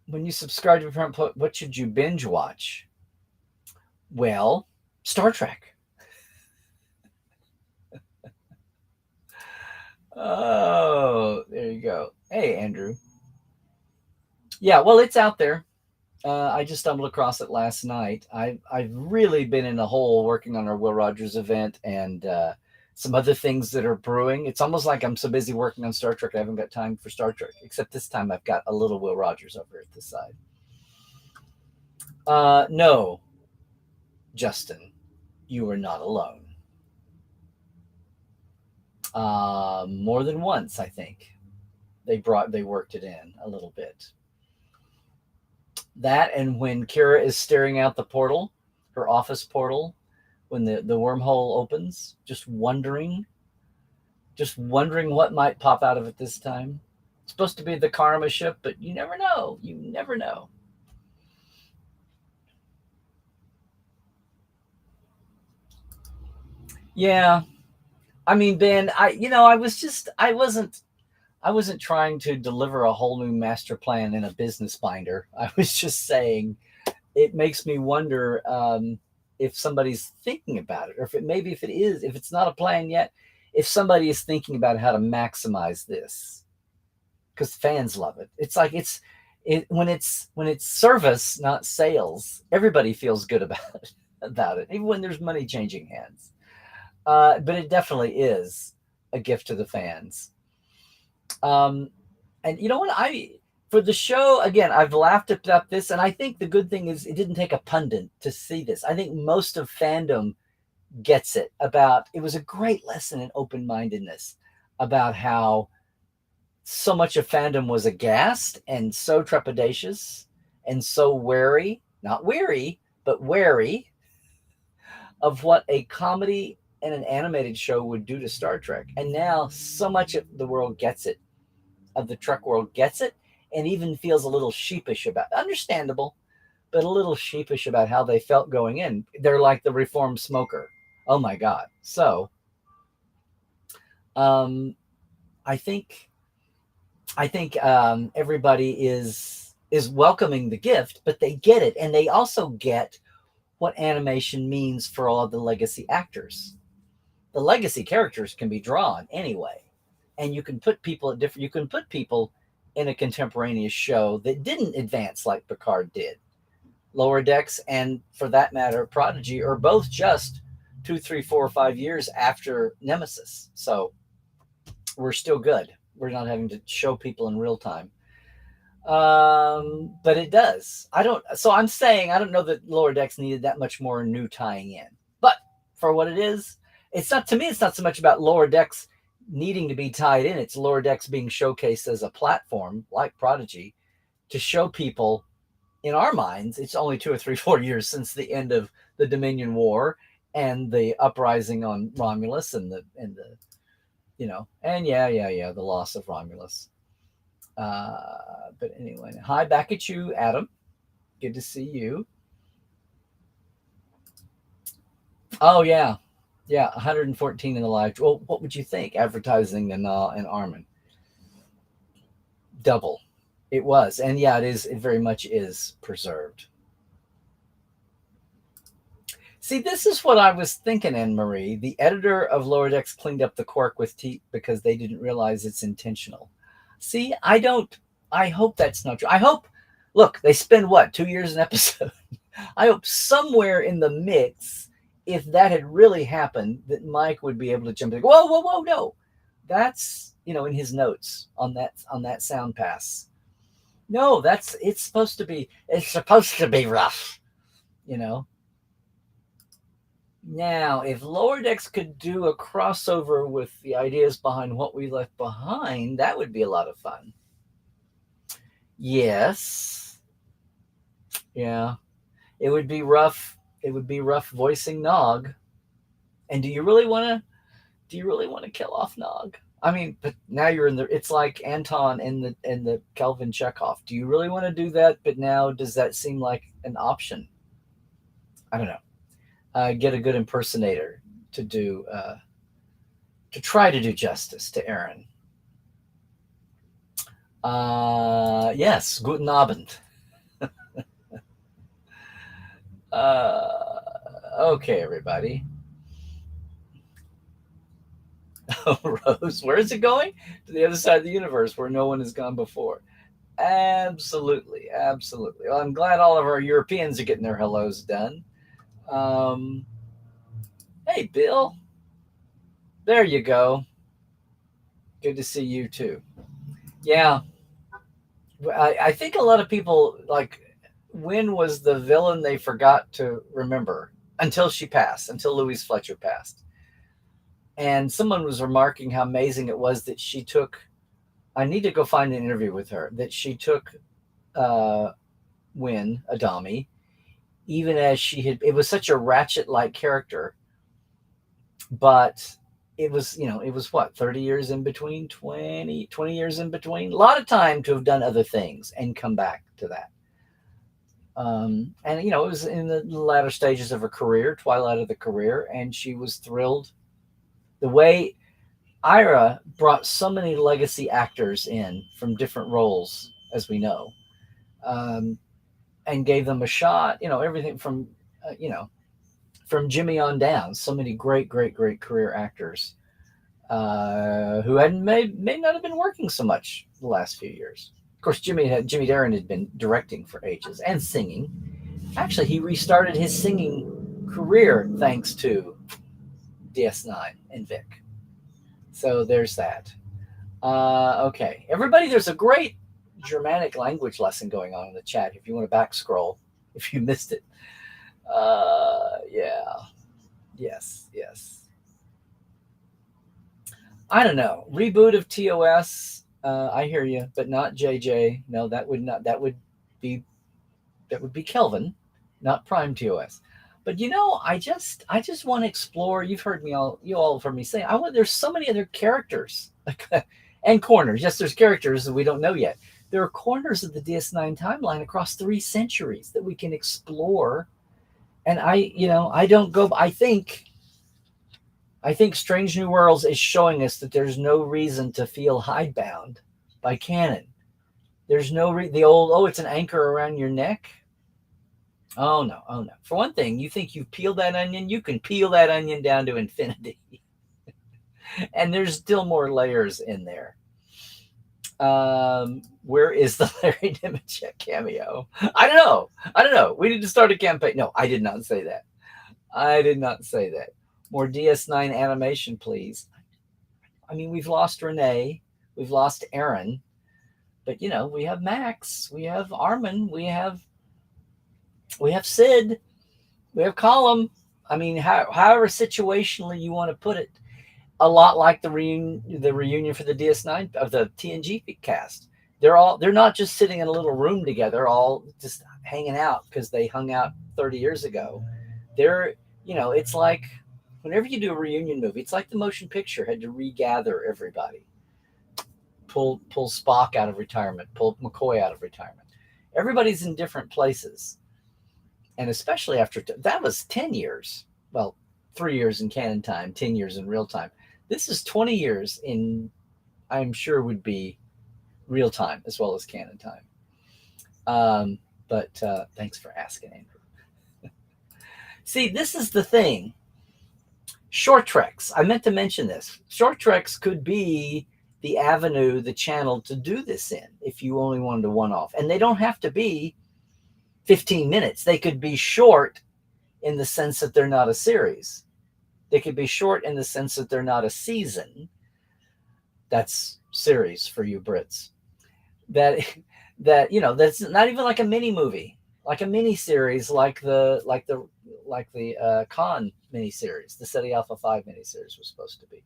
when you subscribe to Front Put, what should you binge watch? Well, Star Trek. Oh, there you go. Hey, Andrew. Yeah, well, it's out there. I just stumbled across it last night. I've really been in a hole working on our Will Rogers event and some other things that are brewing. It's almost like I'm so busy working on Star Trek, I haven't got time for Star Trek. Except this time I've got a little Will Rogers over at the side. No, Justin, you are not alone. More than once, I think. They worked it in a little bit. That, and when Kira is staring out the portal, her office portal, when the wormhole opens, just wondering what might pop out of it this time. It's supposed to be the Karma ship, but you never know. You never know. Yeah. I mean, Ben, I wasn't trying to deliver a whole new master plan in a business binder. I was just saying it makes me wonder if somebody's thinking about it, or if it's not a plan yet, if somebody is thinking about how to maximize this, because fans love it. It's like when it's service, not sales, everybody feels good about it, even when there's money changing hands. But it definitely is a gift to the fans. And you know what? For the show, again, I've laughed about this, and I think the good thing is it didn't take a pundit to see this. I think most of fandom gets it. It was a great lesson in open-mindedness about how so much of fandom was aghast and so trepidatious and so wary, not weary, but wary of what a comedy and an animated show would do to Star Trek. And now so much of the world gets it, of the Trek world gets it, and even feels a little sheepish about it. Understandable, but a little sheepish about how they felt going in. They're like the reformed smoker. Oh my God. So um, I think everybody is welcoming the gift, but they get it, and they also get what animation means for all of the legacy actors. The legacy characters can be drawn anyway, and you can put people at different. You can put people in a contemporaneous show that didn't advance like Picard did. Lower Decks, and for that matter, Prodigy, are both just 2, 3, 4, 5 years after Nemesis. So we're still good. We're not having to show people in real time. But it does. I'm saying I don't know that Lower Decks needed that much more new tying in. But for what it is, it's not, to me, it's not so much about Lower Decks needing to be tied in. It's Lower Decks being showcased as a platform like Prodigy to show people, in our minds, it's only 2 or 3, 4 years since the end of the Dominion War and the uprising on Romulus and the the loss of Romulus. But anyway, hi back at you, Adam. Good to see you. Oh yeah, 114 in the live. Well, what would you think? Advertising and Armin, double. It was, and yeah, it is. It very much is preserved. See, this is what I was thinking, Anne Marie. The editor of Lower Decks cleaned up the cork with teeth because they didn't realize it's intentional. See, I don't. I hope that's not true. I hope. Look, they spend what, 2 years an episode. I hope somewhere in the mix, if that had really happened, that Mike would be able to jump in. Whoa, whoa, whoa, no, that's in his notes on that sound pass. No, it's supposed to be. It's supposed to be rough, Now, if Lower Decks could do a crossover with the ideas behind What We Left Behind, that would be a lot of fun. Yes. Yeah. It would be rough. It would be rough voicing Nog. And do you really want to kill off Nog? I mean, but now you're in it's like Anton in the Kelvin Chekhov. Do you really want to do that? But now, does that seem like an option? I don't know. Get a good impersonator to try to do justice to Aaron. Yes, guten Abend. Okay, everybody. Rose, where is it going? To the other side of the universe where no one has gone before. Absolutely. Well, I'm glad all of our Europeans are getting their hellos done. Hey, Bill. There you go. Good to see you too. Yeah. I think a lot of people, like, when was the villain they forgot to remember? Until she passed, until Louise Fletcher passed. And someone was remarking how amazing it was that she took, I need to go find an interview with her, that she took Wynn, Adami, even as it was such a Ratchet-like character, but it was what, 30 years in between, 20 years in between, a lot of time to have done other things and come back to that. And it was in the latter stages of her career, twilight of the career, and she was thrilled. The way Ira brought so many legacy actors in from different roles, as we know, and gave them a shot. Everything from from Jimmy on down. So many great career actors who may not have been working so much the last few years. Of course, Jimmy Darren had been directing for ages and singing. Actually, he restarted his singing career thanks to DS9 and Vic. So there's that. Okay, everybody, there's a great Germanic language lesson going on in the chat if you want to back scroll, if you missed it. Yeah. Yes. I don't know. Reboot of TOS. I hear you, but not JJ. No, that would not. Be that would be Kelvin, not Prime TOS. But I just want to explore. You've heard me all. You all have heard me say. I want. There's so many other characters, and corners. Yes, there's characters that we don't know yet. There are corners of the DS9 timeline across 3 centuries that we can explore. And I don't go. I think Strange New Worlds is showing us that there's no reason to feel hidebound by canon. There's no the old, oh, it's an anchor around your neck. Oh no, oh no. For one thing, you think you've peeled that onion, you can peel that onion down to infinity. And there's still more layers in there. Where is the Larry Nemechek cameo? I don't know. I don't know. We need to start a campaign. No, I did not say that. I did not say that. More DS9 animation, please. I mean, we've lost Renee, we've lost Aaron, but we have Max, we have Armin, we have Sid, we have Colum. I mean, however situationally you want to put it, a lot like the reunion for the DS9 of the TNG cast. They're not just sitting in a little room together, all just hanging out because they hung out 30 years ago. It's like whenever you do a reunion movie, it's like the motion picture had to regather everybody. Pull Spock out of retirement, pull McCoy out of retirement. Everybody's in different places. And especially after that was 10 years. Well, 3 years in canon time, 10 years in real time. This is 20 years in, I'm sure, would be real time as well as canon time. But thanks for asking, Andrew. See, this is the thing. Short treks. I meant to mention this. Short treks could be the avenue, the channel to do this in if you only wanted to one-off. And they don't have to be 15 minutes. They could be short in the sense that they're not a series. They could be short in the sense that they're not a season. That's series for you Brits. That's not even like a mini movie, like a mini series, like the Khan mini series, the SETI Alpha 5 mini series was supposed to be.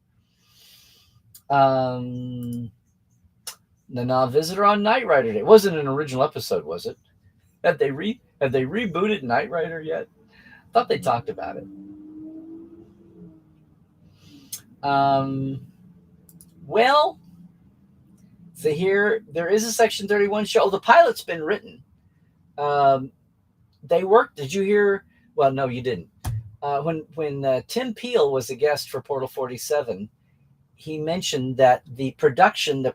Nana Visitor on Knight Rider Day. It wasn't an original episode, was it? Have they rebooted Knight Rider yet? I thought they talked about it. Well, so here there is a Section 31 show. The pilot's been written. They worked. Did you hear? Well, no, you didn't. When Tim Peel was a guest for Portal 47, he mentioned that the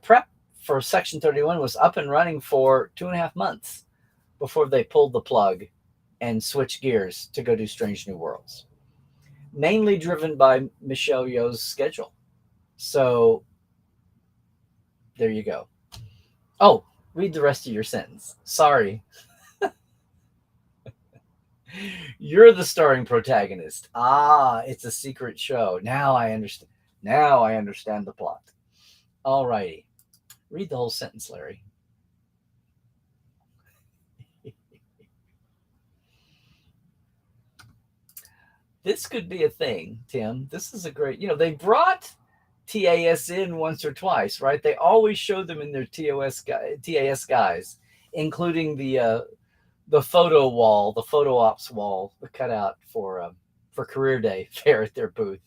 prep for Section 31 was up and running for 2.5 months before they pulled the plug and switched gears to go do Strange New Worlds. Mainly driven by Michelle Yeoh's schedule. So there you go. Oh, read the rest of your sentence. Sorry. You're the starring protagonist. Ah, it's a secret show. Now I understand. Now I understand the plot. All righty. Read the whole sentence, Larry. This could be a thing, Tim. This is a great, they brought TAS in once or twice, right? They always show them in their TAS guys, including the photo wall, the photo ops wall, the cutout for Career Day fair at their booth.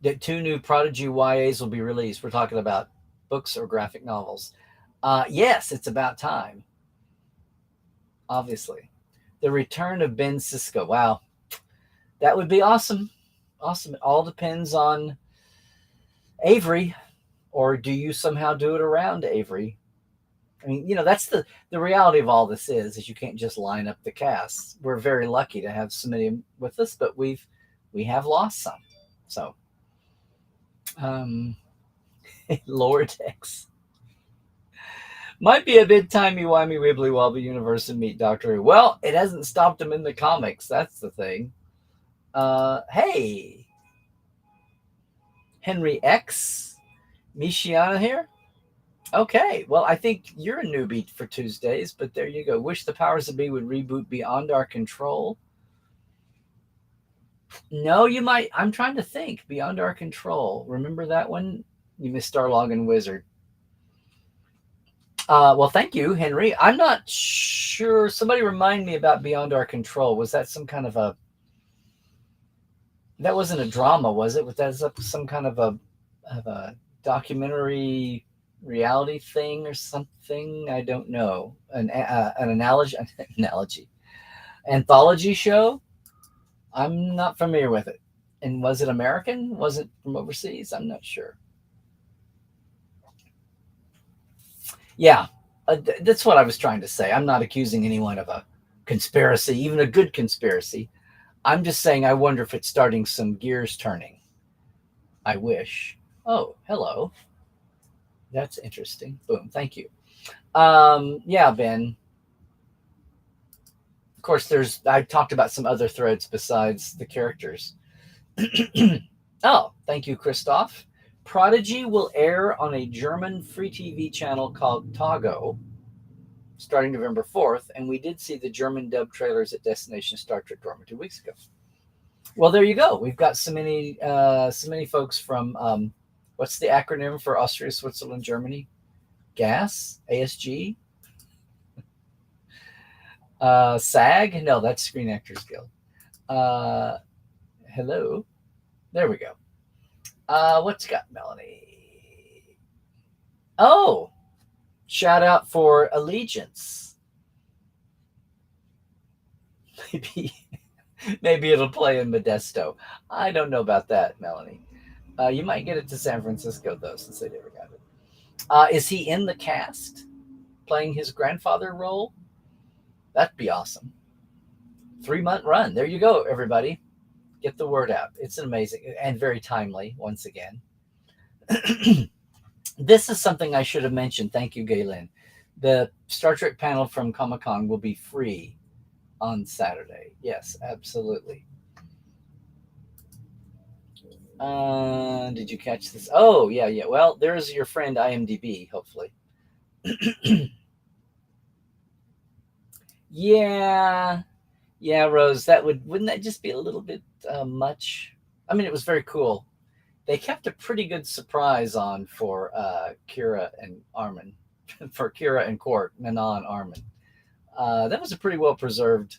The 2 new Prodigy YAs will be released. We're talking about books or graphic novels. Yes, it's about time. Obviously. The return of Ben Sisko. Wow. That would be awesome. Awesome. It all depends on Avery. Or do you somehow do it around Avery? I mean, that's the reality of all this is you can't just line up the casts. We're very lucky to have so many with us, but we have lost some. So, lower decks. Might be a bit timey-wimey, wibbly-wobbly universe and meet Doctor Who. Well, it hasn't stopped him in the comics. That's the thing. Hey. Henry X. Michiana here? Okay. Well, I think you're a newbie for Tuesdays, but there you go. Wish the powers that be would reboot Beyond Our Control. No, you might. I'm trying to think. Beyond Our Control. Remember that one? You missed Starlog and Wizard. Well, thank you, Henry. I'm not sure. Somebody remind me about Beyond Our Control. Was that some kind of a? That wasn't a drama, was it? Was that some kind of a documentary reality thing or something? I don't know. An analogy anthology show. I'm not familiar with it. And was it American? Was it from overseas? I'm not sure. Yeah, that's what I was trying to say. I'm not accusing anyone of a conspiracy, even a good conspiracy. I'm just saying I wonder if it's starting some gears turning. I wish. Oh, hello. That's interesting. Boom. Thank you. Yeah, Ben. Of course, I talked about some other threads besides the characters. Oh, thank you, Christoph. Prodigy will air on a German free TV channel called Togo starting November 4th, and we did see the German dub trailers at Destination Star Trek Dormer 2 weeks ago. Well, there you go. We've got so many folks from what's the acronym for Austria, Switzerland, Germany? GAS, ASG, SAG. No, that's Screen Actors Guild. Uh, hello. There we go. What's got Melanie? Oh, shout out for Allegiance. Maybe maybe it'll play in Modesto. I don't know about that, Melanie. You might get it to San Francisco though, since they never got it. Is he in the cast playing his grandfather role? That'd be awesome. 3 month run. There you go, everybody. Get the word out. It's amazing and very timely once again. This is something I should have mentioned. Thank you, Galen. The Star Trek panel from Comic Con will be free on Saturday. Yes, absolutely. Did you catch this? Oh, yeah, yeah. Well, there's your friend IMDb, hopefully. Yeah, yeah, Rose. Wouldn't that just be a little bit much? I mean, it was very cool. They kept a pretty good surprise on for Kira and Armin, for Kira and Court, Nana and Armin. That was a pretty well preserved,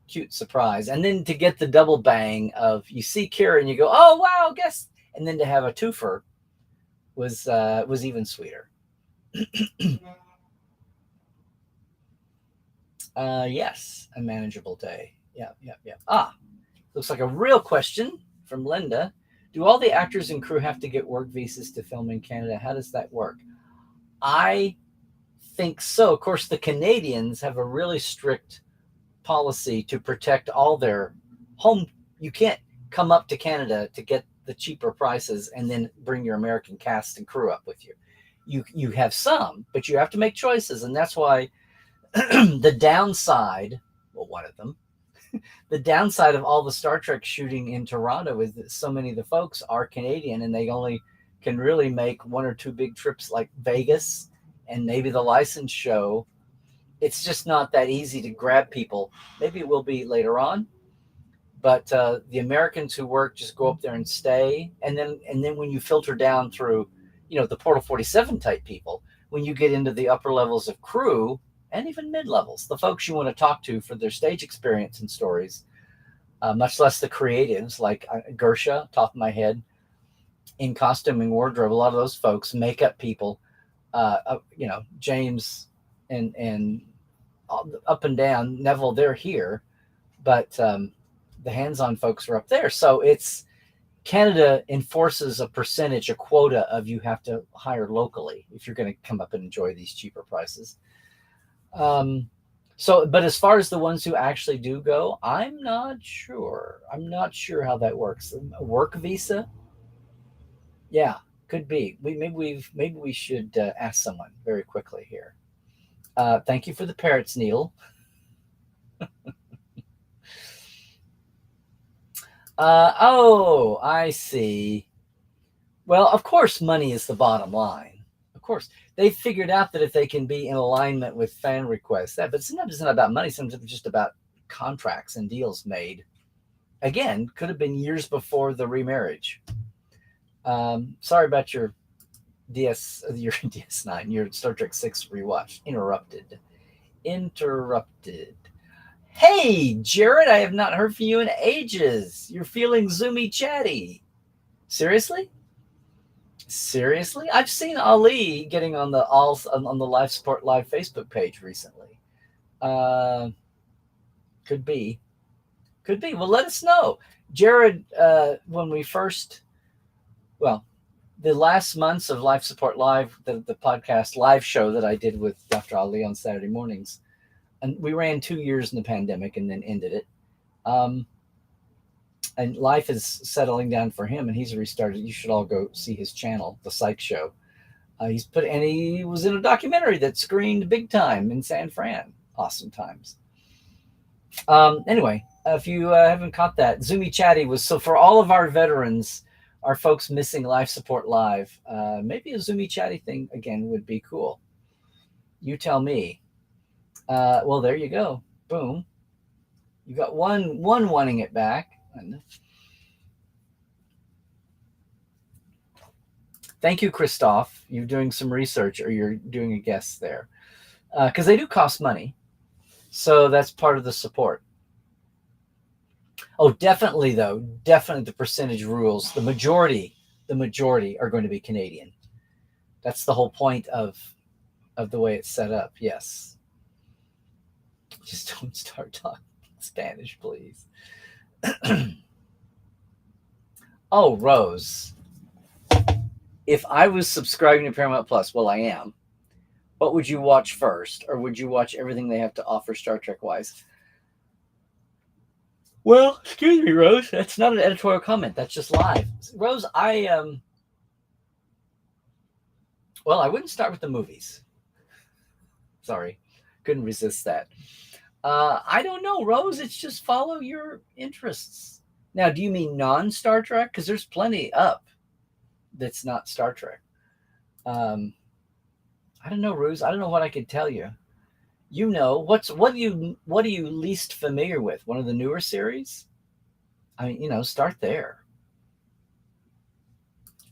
cute surprise. And then to get the double bang of you see Kira and you go, oh wow, guess, and then to have a twofer was even sweeter. Yes, a manageable day. Yeah, yeah, yeah. Looks like a real question from Linda. Do all the actors and crew have to get work visas to film in Canada? How does that work? I think so. Of course, the Canadians have a really strict policy to protect all their home. You can't come up to Canada to get the cheaper prices and then bring your American cast and crew up with you. You have some, but you have to make choices, and that's why the downside, well, one of them, the downside of all the Star Trek shooting in Toronto is that so many of the folks are Canadian and they only can really make one or two big trips like Vegas and maybe the license show. It's just not that easy to grab people. Maybe it will be later on, but the Americans who work just go up there and stay. And then when you filter down through, the Portal 47 type people, when you get into the upper levels of crew, and even mid-levels, the folks you want to talk to for their stage experience and stories, much less the creatives like Gersha, top of my head, in costume and wardrobe, a lot of those folks, makeup people, James and up and down, Neville, they're here, but the hands-on folks are up there. So it's Canada enforces a percentage, a quota of you have to hire locally if you're going to come up and enjoy these cheaper prices. But as far as the ones who actually do go, I'm not sure. I'm not sure how that works. A work visa? Yeah, could be. Maybe we should ask someone very quickly here. Thank you for the parrots, Neil. Oh, I see. Well, of course, money is the bottom line. Of course, they've figured out that if they can be in alignment with fan requests, but sometimes it's not about money. Sometimes it's just about contracts and deals made. Again, could have been years before the remarriage. Sorry about your your DS9, your Star Trek 6 rewatch. Interrupted. Hey, Jared, I have not heard from you in ages. You're feeling zoomy chatty. Seriously? Seriously? I've seen Ali getting on the Life Support Live Facebook page recently. Uh, could be. Could be. Well, let us know. Jared, when we first, well, the last months of Life Support Live, the podcast live show that I did with Dr. Ali on Saturday mornings, and we ran 2 years in the pandemic and then ended it. And life is settling down for him, and he's restarted. You should all go see his channel, The Psych Show. He was in a documentary that screened big time in San Fran. Awesome times. Anyway, if you haven't caught that, Zoomy Chatty was so for all of our veterans, our folks missing Life Support Live. Maybe a Zoomy Chatty thing again would be cool. You tell me. Well, there you go. Boom. You got one wanting it back. Thank you, Christoph. You're doing some research, or you're doing a guess there, because they do cost money. So that's part of the support. Oh, definitely though. Definitely the percentage rules. The majority are going to be Canadian. That's the whole point of the way it's set up. Yes. Just don't start talking Spanish, please. Oh, Rose. If I was subscribing to Paramount Plus, well, I am. What would you watch first? Or would you watch everything they have to offer Star Trek wise? Well, excuse me, Rose. That's not an editorial comment. That's just live. Rose, I wouldn't start with the movies. Sorry. Couldn't resist that. I don't know, Rose. It's just follow your interests. Now, do you mean non-Star Trek? Because there's plenty up that's not Star Trek. I don't know, Rose. I don't know what I could tell you. You know, what are you least familiar with? One of the newer series? I mean, start there.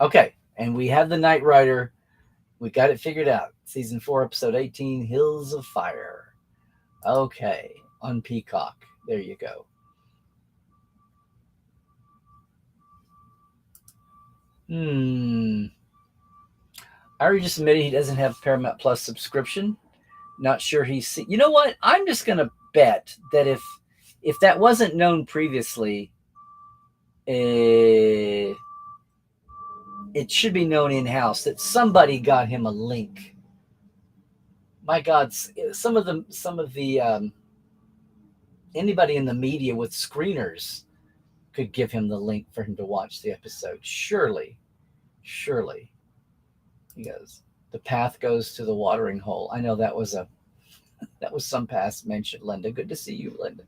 Okay, and we have the Knight Rider. We got it figured out. Season 4, episode 18, Hills of Fire. Okay, on Peacock. There you go. I already just admitted he doesn't have Paramount Plus subscription. Not sure he's. You know what? I'm just gonna bet that if that wasn't known previously, it should be known in house that somebody got him a link. My God, some of the anybody in the media with screeners could give him the link for him to watch the episode. Surely. He goes, the path goes to the watering hole. I know that was some past mention, Linda. Good to see you, Linda.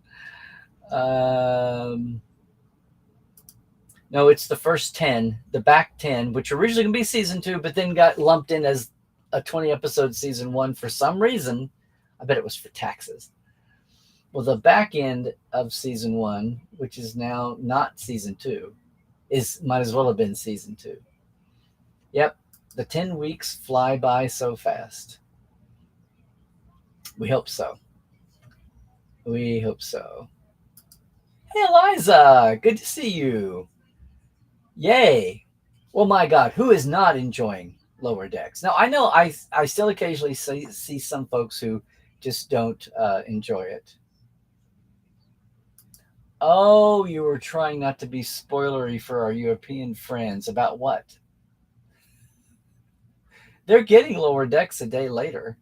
No, it's the first 10, the back 10, which originally going to be season 2, but then got lumped in as a 20 episode season 1 for some reason. I bet it was for taxes. Well, the back end of season 1, which is now not season 2, might as well have been season 2. Yep, the 10 weeks fly by so fast. We hope so. Hey, Eliza, good to see you. Yay. Well, my God, who is not enjoying Lower Decks? Now, I know I still occasionally see some folks who just don't enjoy it. Oh, you were trying not to be spoilery for our European friends. About what? They're getting Lower Decks a day later.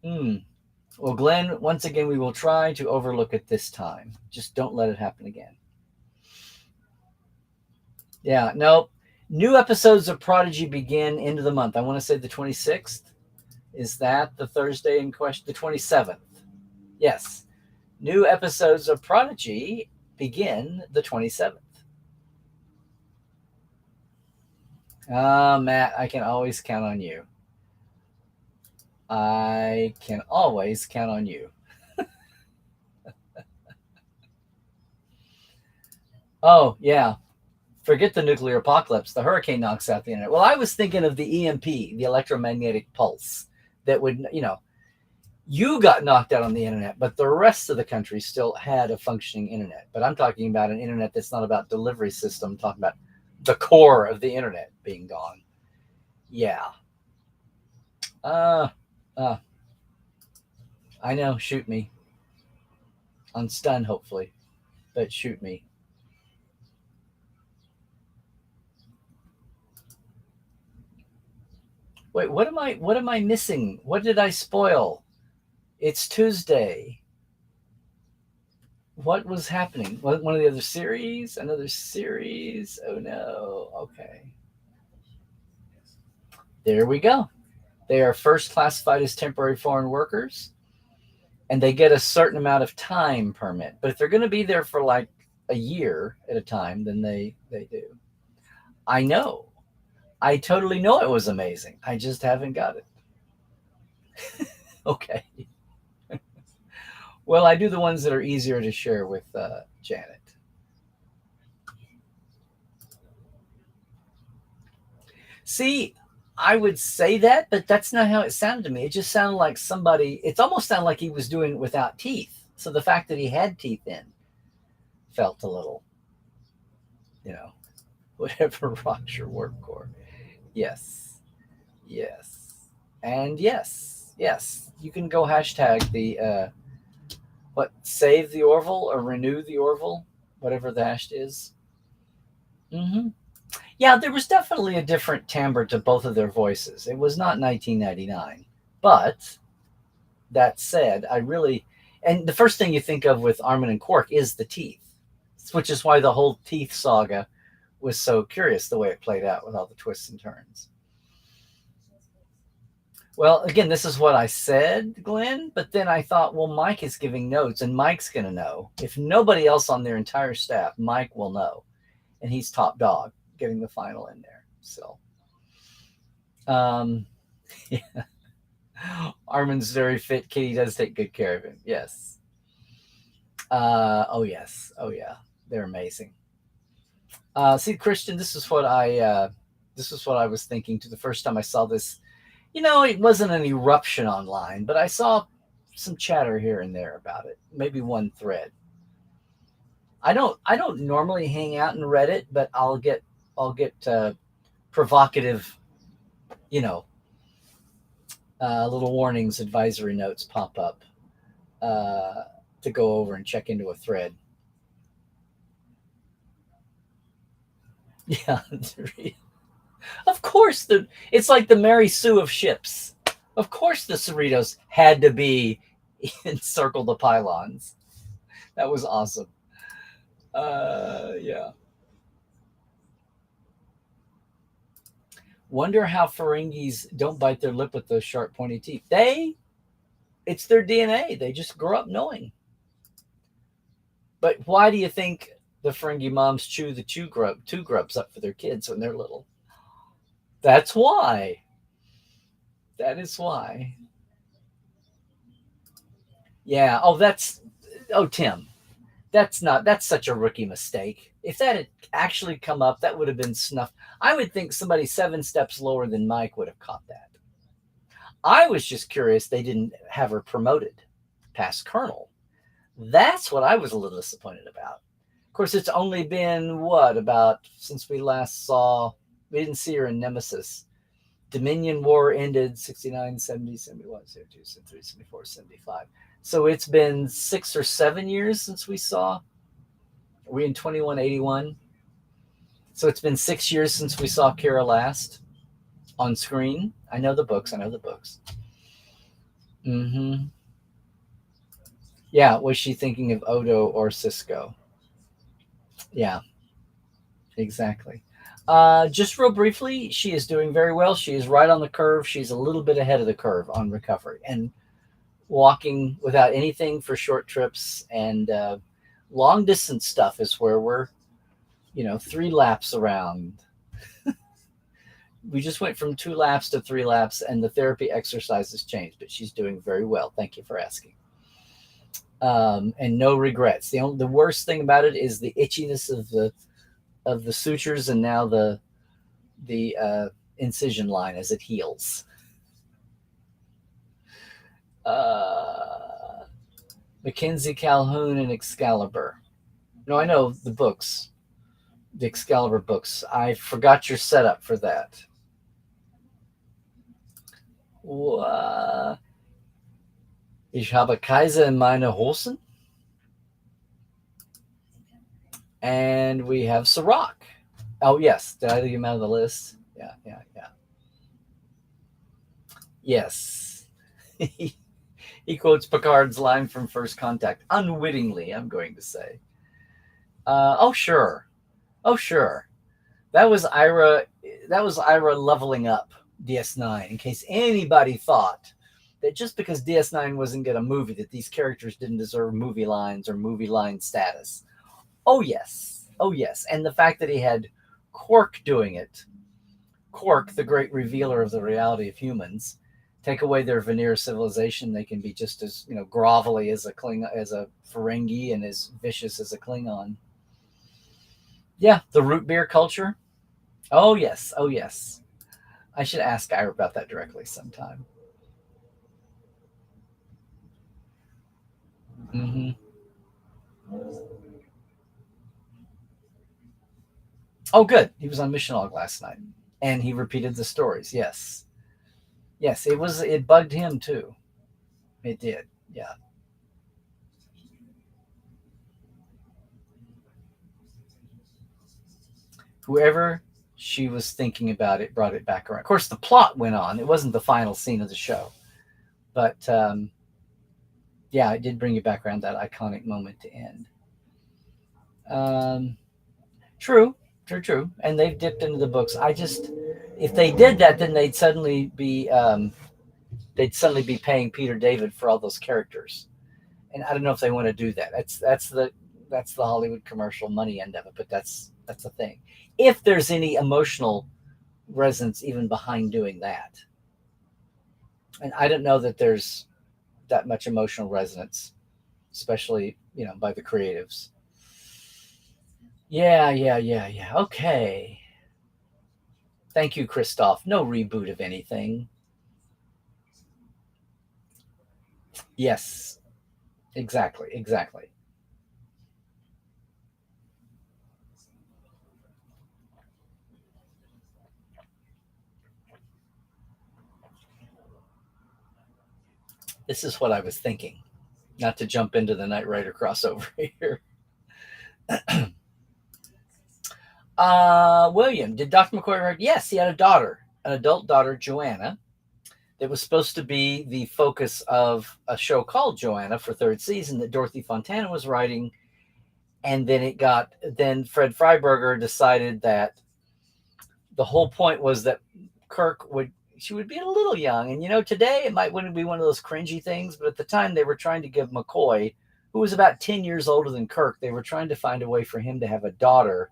Well, Glenn, once again, we will try to overlook it this time. Just don't let it happen again. Yeah, no. New episodes of Prodigy begin end of the month. I want to say the 26th. Is that the Thursday in question? The 27th. Yes. New episodes of Prodigy begin the 27th. Matt, I can always count on you. I can always count on you. Oh, yeah. Forget the nuclear apocalypse. The hurricane knocks out the internet. Well, I was thinking of the EMP, the electromagnetic pulse, that would, you got knocked out on the internet, but the rest of the country still had a functioning internet. But I'm talking about an internet that's not about delivery system. I'm talking about the core of the internet being gone. Yeah. Uh, uh, I know. Shoot me. On stun, hopefully, but shoot me. Wait, what am I missing? What did I spoil? It's Tuesday. What was happening? One of the other series? Another series? Oh no. Okay. There we go. They are first classified as temporary foreign workers and they get a certain amount of time permit. But if they're going to be there for like a year at a time, then they do. I know. I totally know it was amazing. I just haven't got it. Okay. Well, I do the ones that are easier to share with Janet. See, I would say that, but that's not how it sounded to me. It just sounded like somebody, it almost sounded like he was doing it without teeth. So the fact that he had teeth in felt a little, you know, whatever rocks your work core. Yes, yes, and yes, yes. You can go hashtag the, save the Orville or renew the Orville, whatever the hash is. Hmm. Yeah, there was definitely a different timbre to both of their voices. It was not 1999. But that said, and the first thing you think of with Armin and Quark is the teeth, which is why the whole teeth saga was so curious the way it played out with all the twists and turns. Well, again, this is what I said, Glenn, but then I thought, well, Mike is giving notes and Mike's going to know. If nobody else on their entire staff, Mike will know. And he's top dog getting the final in there. So, um, yeah. Armin's very fit. Kitty does take good care of him. Yes. Oh, yes. Oh, yeah. They're amazing. See, Christian, this is what I was thinking to the first time I saw this. It wasn't an eruption online, but I saw some chatter here and there about it. Maybe one thread. I don't normally hang out in Reddit, but I'll get provocative, you know, little warnings, advisory notes pop up uh, to go over and check into a thread. Yeah, of course it's like the Mary Sue of ships. Of course the Cerritos had to be encircle the pylons. That was awesome. Yeah. Wonder how Ferengis don't bite their lip with those sharp, pointy teeth. It's their DNA. They just grow up knowing. But why do you think the Ferengi moms chew the two grubs up for their kids when they're little? That's why. That is why. Yeah. Tim. That's such a rookie mistake. If that had actually come up, that would have been snuffed. I would think somebody 7 steps lower than Mike would have caught that. I was just curious they didn't have her promoted past colonel. That's what I was a little disappointed about. Of course, it's only been about since we last saw, we didn't see her in Nemesis. Dominion War ended 69, 70, 71, 72, 73, 74, 75. So it's been 6 or 7 years since we saw. Are we in 2181? So it's been 6 years since we saw Kira last on screen. I know the books. Mm-hmm. Yeah, was she thinking of Odo or Cisco? Yeah, exactly. Just real briefly, she is doing very well. She is right on the curve. She's a little bit ahead of the curve on recovery and walking without anything for short trips. And long distance stuff is where we're, 3 laps around. We just went from 2 laps to 3 laps, and the therapy exercises changed, but she's doing very well. Thank you for asking. and no regrets. The worst thing about it is the itchiness of the sutures, and now the incision line as it heals. Uh, Mackenzie Calhoun and Excalibur. No, I know the books, the Excalibur books. I forgot your setup for that. Ich habe Kaiser in meine Hosen. And we have Sirach. Oh, yes. Did I leave him out of the list? Yeah. Yes. He quotes Picard's line from First Contact. Unwittingly, I'm going to say. Oh, sure. That was Ira leveling up DS9, in case anybody thought that just because DS9 wasn't get a movie, that these characters didn't deserve movie lines or movie line status. Oh yes. And the fact that he had Quark doing it, Quark, the great revealer of the reality of humans, take away their veneer of civilization, they can be just as grovelly as a Ferengi, and as vicious as a Klingon. Yeah, the root beer culture. Oh yes. I should ask Ira about that directly sometime. Mm-hmm. Oh, good. He was on Mission Log last night, and he repeated the stories. Yes. It bugged him too. It did. Yeah. Whoever she was thinking about it brought it back around. Of course, the plot went on. It wasn't the final scene of the show, but yeah, it did bring it back around, that iconic moment to end. Um, true. And they've dipped into the books. If they did that, then they'd suddenly be paying Peter David for all those characters, and I don't know if they want to do that. That's the Hollywood commercial money end of it, but that's the thing. If there's any emotional resonance even behind doing that, and I don't know that there's that much emotional resonance, especially by the creatives. Yeah. Okay. Thank you, Christoph. No reboot of anything. Yes, exactly. This is what I was thinking. Not to jump into the Knight Rider crossover here. William, did Dr. McCoy write? Yes, he had a daughter, an adult daughter, Joanna, that was supposed to be the focus of a show called Joanna for third season that Dorothy Fontana was writing. And then Fred Freiberger decided that the whole point was that she would be a little young. And today it wouldn't be one of those cringy things, but at the time they were trying to give McCoy, who was about 10 years older than Kirk, they were trying to find a way for him to have a daughter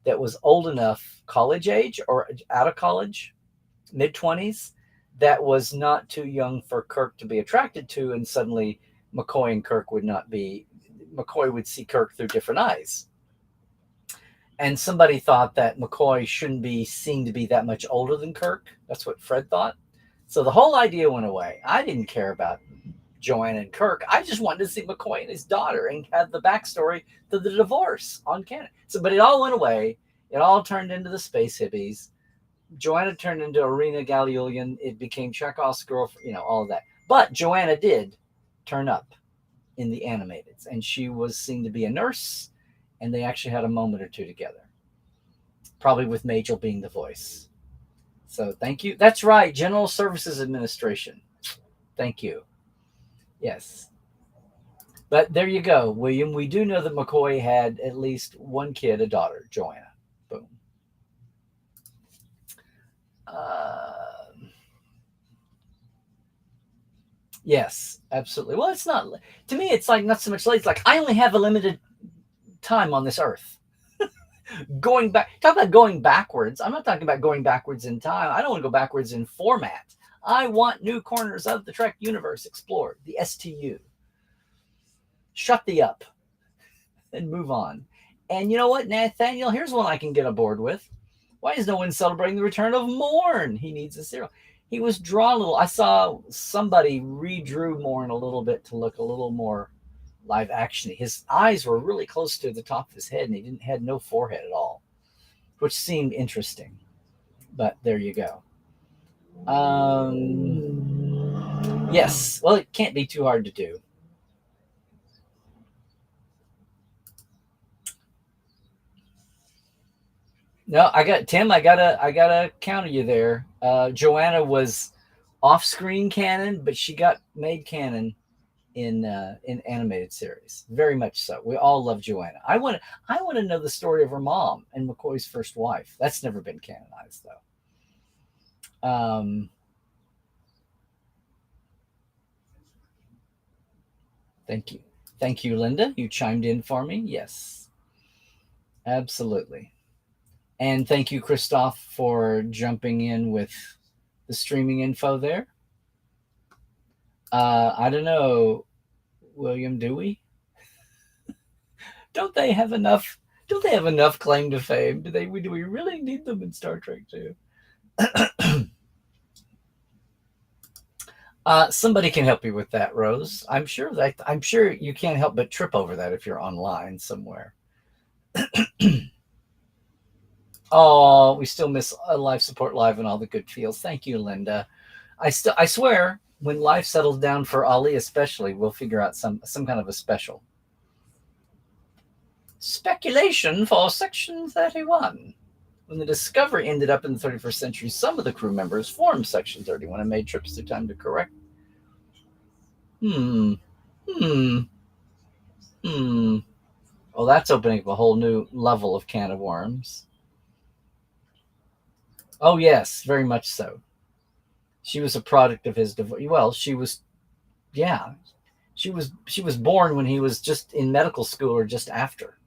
that was old enough, college age or out of college, mid-20s, that was not too young for Kirk to be attracted to, and suddenly McCoy and Kirk would not be. McCoy would see Kirk through different eyes. And somebody thought that McCoy shouldn't be seen to be that much older than Kirk. That's what Fred thought. So the whole idea went away. I didn't care about Joanna and Kirk. I just wanted to see McCoy and his daughter and have the backstory to the divorce on canon. But it all went away. It all turned into the space hippies. Joanna turned into Irina Galiulian. It became Chekhov's girlfriend, all of that. But Joanna did turn up in the animateds, and she was seen to be a nurse, and they actually had a moment or two together, probably with Majel being the voice. So thank you. That's right, General Services Administration. Thank you. Yes. But there you go, William. We do know that McCoy had at least one kid, a daughter, Joanna. Boom. Yes, absolutely. Well, it's not, to me, it's like not so much late. It's like, I only have a limited time on this earth. Talk about going backwards. I'm not talking about going backwards in time. I don't want to go backwards in format. I want new corners of the Trek universe explored, the STU. Shut the up and move on. And you know what, Nathaniel? Here's one I can get aboard with. Why is no one celebrating the return of Morn? He needs a cereal. He was drawn a little. I saw somebody redrew Morn a little bit to look a little more live action. His eyes were really close to the top of his head, and he had no forehead at all, which seemed interesting. But there you go. Yes. Well, it can't be too hard to do. No, I got Tim. I gotta counter you there. Joanna was off-screen canon, but she got made canon in animated series. Very much so. We all love Joanna. I want to know the story of her mom and McCoy's first wife. That's never been canonized though. Thank you, Linda. You chimed in for me. Yes, absolutely. And thank you, Christoph, for jumping in with the streaming info there. I don't know, William, do we? Don't they have enough claim to fame? Do we really need them in Star Trek too? Somebody can help you with that, Rose. I'm sure you can't help but trip over that if you're online somewhere. Oh, we still miss live support live and all the good feels. Thank you, Linda. I swear, when life settles down for Ali, especially, we'll figure out some kind of a special. Speculation for section 31. When the Discovery ended up in the 31st century, some of the crew members formed Section 31 and made trips through time to correct. Well, that's opening up a whole new level of can of worms. Oh, yes, very much so. She was a product of his divorce. Well, she was born when he was just in medical school or just after.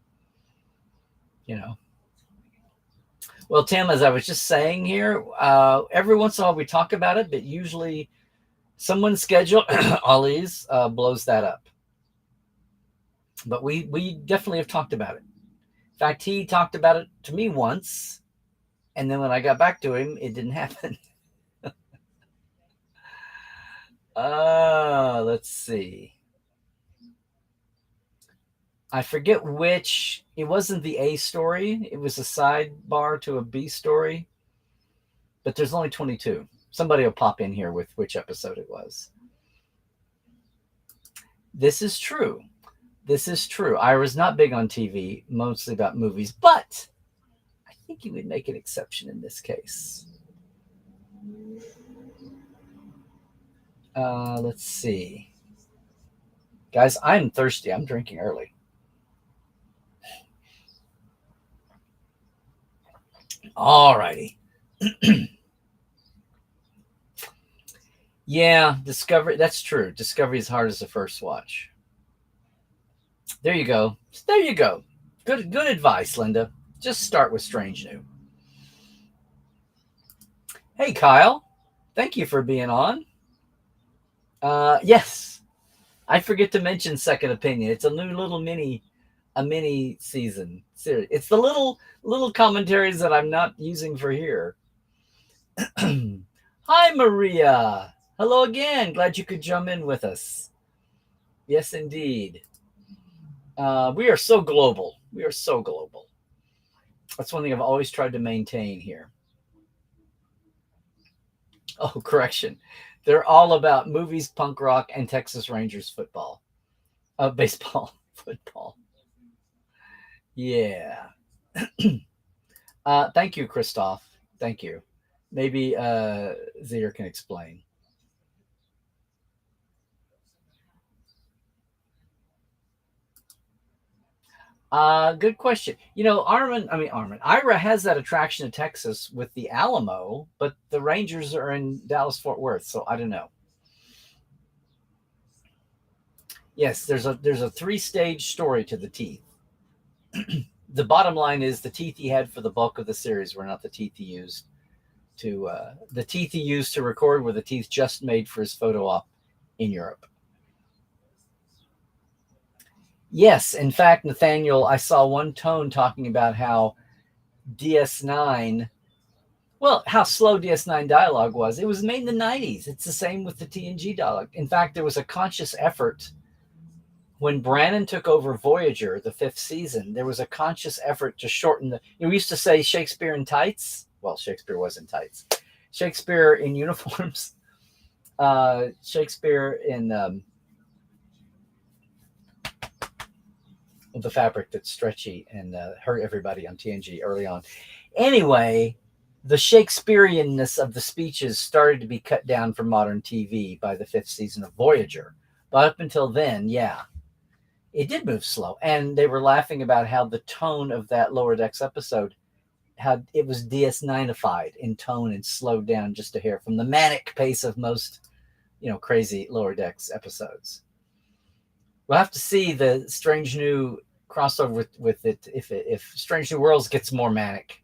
Well, Tim, as I was just saying here, every once in a while we talk about it, but usually someone's schedule, Ollie's, blows that up. But we definitely have talked about it. In fact, he talked about it to me once, and then when I got back to him, it didn't happen. Let's see. I forget which. It wasn't the A story. It was a sidebar to a B story. But there's only 22. Somebody will pop in here with which episode it was. This is true. Ira's not big on TV, mostly about movies, but I think he would make an exception in this case. Let's see. Guys, I'm thirsty. I'm drinking early. All righty. Yeah, Discovery. That's true. Discovery is hard as the first watch. There you go. Good advice, Linda. Just start with Strange New. Hey, Kyle. Thank you for being on. Yes. I forget to mention Second Opinion. It's a new little mini season series. It's the little commentaries that I'm not using for here. Hi, Maria. Hello again. Glad you could jump in with us. Yes, indeed. We are so global. That's one thing I've always tried to maintain here. Oh, correction. They're all about movies, punk rock, and Texas Rangers football. Baseball, football. Yeah. Thank you, Christoph. Thank you. Maybe Zier can explain. Good question. Ira has that attraction to Texas with the Alamo, but the Rangers are in Dallas Fort Worth, so I don't know. Yes, there's a 3-stage story to the teeth. The bottom line is the teeth he had for the bulk of the series were not the teeth he used to record were the teeth just made for his photo op in Europe. Yes, in fact, Nathaniel, I saw one tone talking about how DS9, well, how slow DS9 dialogue was. It was made in the 90s. It's the same with the TNG dialogue. In fact, there was a conscious effort when Brannon took over Voyager, the 5th season. There was a conscious effort to shorten the. We used to say Shakespeare in tights. Well, Shakespeare was in tights. Shakespeare in uniforms. Shakespeare in the fabric that's stretchy and hurt everybody on TNG early on. Anyway, the Shakespeareanness of the speeches started to be cut down for modern TV by the 5th season of Voyager. But up until then, yeah, it did move slow. And they were laughing about how the tone of that Lower Decks episode, how it was DS9ified in tone and slowed down just a hair from the manic pace of most, crazy Lower Decks episodes. We'll have to see the Strange New crossover with it if Strange New Worlds gets more manic.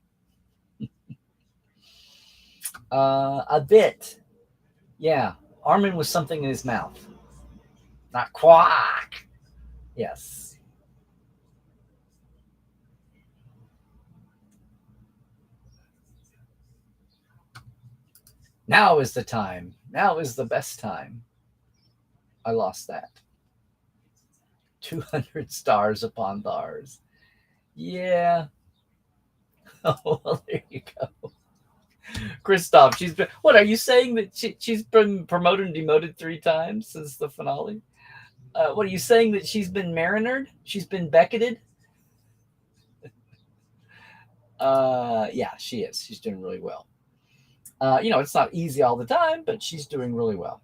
A bit. Yeah. Armin was something in his mouth. Not quack. Yes. Now is the time. Now is the best time. I lost that. 200 stars upon bars. Yeah. Oh, well, there you go. Christoph, she's been. What are you saying that she's been promoted and demoted 3 times since the finale? What are you saying that she's been marinered? She's been becketed? Yeah, she is. She's doing really well. It's not easy all the time, but she's doing really well.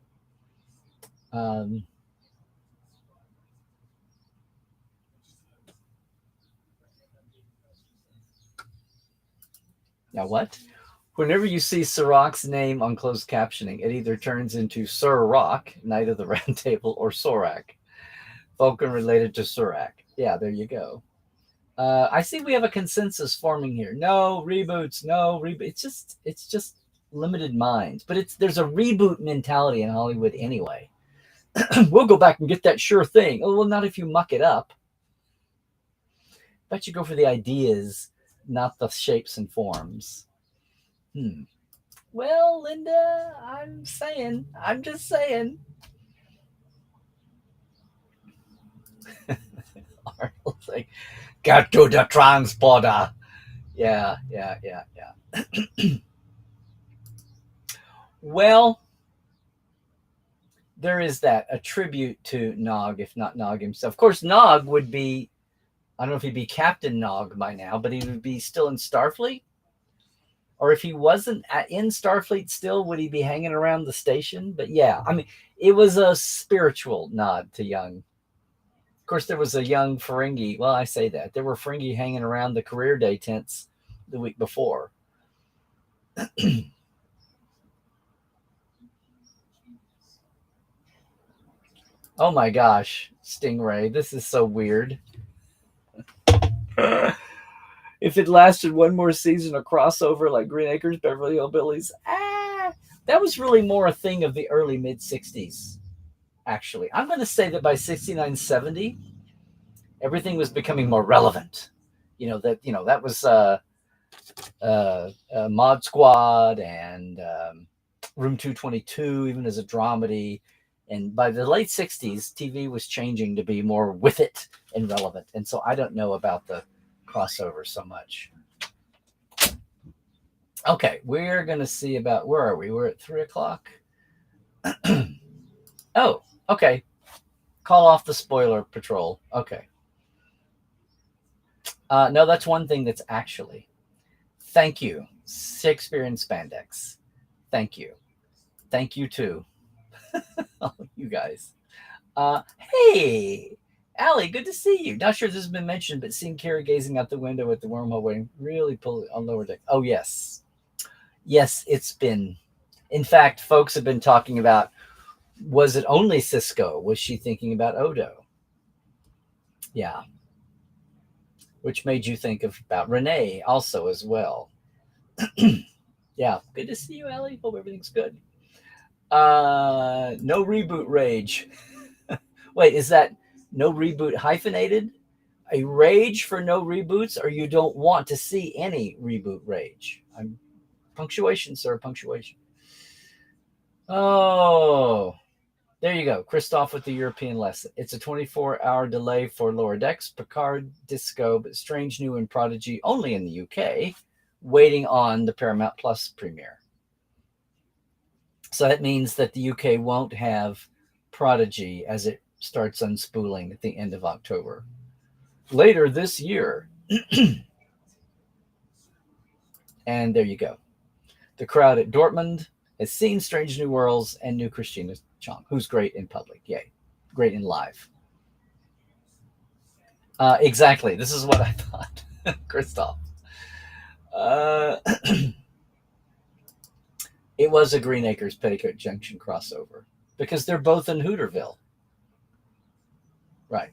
Now what? Whenever you see Sirach's name on closed captioning, it either turns into Sir Rock, Knight of the Round Table, or Sorak, Vulcan related to Surak. Yeah, there you go. I see we have a consensus forming here. No reboots, no reboot. It's just limited minds, but there's a reboot mentality in Hollywood anyway. We'll go back and get that sure thing. Oh, well, not if you muck it up. But you go for the ideas, not the shapes and forms. Well, Linda, I'm just saying. Arnold's like, get to the transporter. Yeah. Well, there is that, a tribute to Nog, if not Nog himself. Of course, Nog would be, I don't know if he'd be Captain Nog by now, but he would be still in Starfleet. Or if he wasn't in Starfleet still, would he be hanging around the station? But yeah, I mean, it was a spiritual nod to young. Of course, there was a young Ferengi. Well, I say that. There were Ferengi hanging around the career day tents the week before. Oh my gosh, Stingray, this is so weird. If it lasted one more season, a crossover like Green Acres, Beverly Hillbillies, that was really more a thing of the early mid-60s, actually. I'm going to say that by 69, 70, everything was becoming more relevant. That was Mod Squad and Room 222, even as a dramedy. And by the late 60s, TV was changing to be more with it and relevant. And so I don't know about the crossover so much. Okay, we're going to see about, where are we? We're at 3 o'clock. Oh, okay. Call off the spoiler patrol. Okay. No, that's one thing that's actually. Thank you, Shakespeare in Spandex. Thank you. Thank you, too. Oh, you guys. Hey, Allie, good to see you. Not sure this has been mentioned, but seeing Kara gazing out the window at the wormhole waiting really pull on Lower Deck. Oh, yes. Yes, it's been. In fact, folks have been talking about, was it only Cisco? Was she thinking about Odo? Yeah. Which made you think about Renee also as well. Yeah, good to see you, Allie. Hope everything's good. No reboot rage. Wait, is that No reboot hyphenated. A rage for no reboots, or you don't want to see any reboot rage. I'm punctuation, sir, punctuation. Oh, there you go. Christoph with the European lesson. It's a 24-hour delay for Lower Decks, Picard, Disco, but Strange New and Prodigy only in the UK, waiting on the Paramount Plus premiere. So that means that the UK won't have Prodigy as it starts unspooling at the end of October. Later this year. And there you go. The crowd at Dortmund has seen Strange New Worlds and new Christina Chong, who's great in public. Yay. Great in live. Exactly. This is what I thought. Christoph. It was a Green Acres Petticoat Junction crossover because they're both in Hooterville. Right.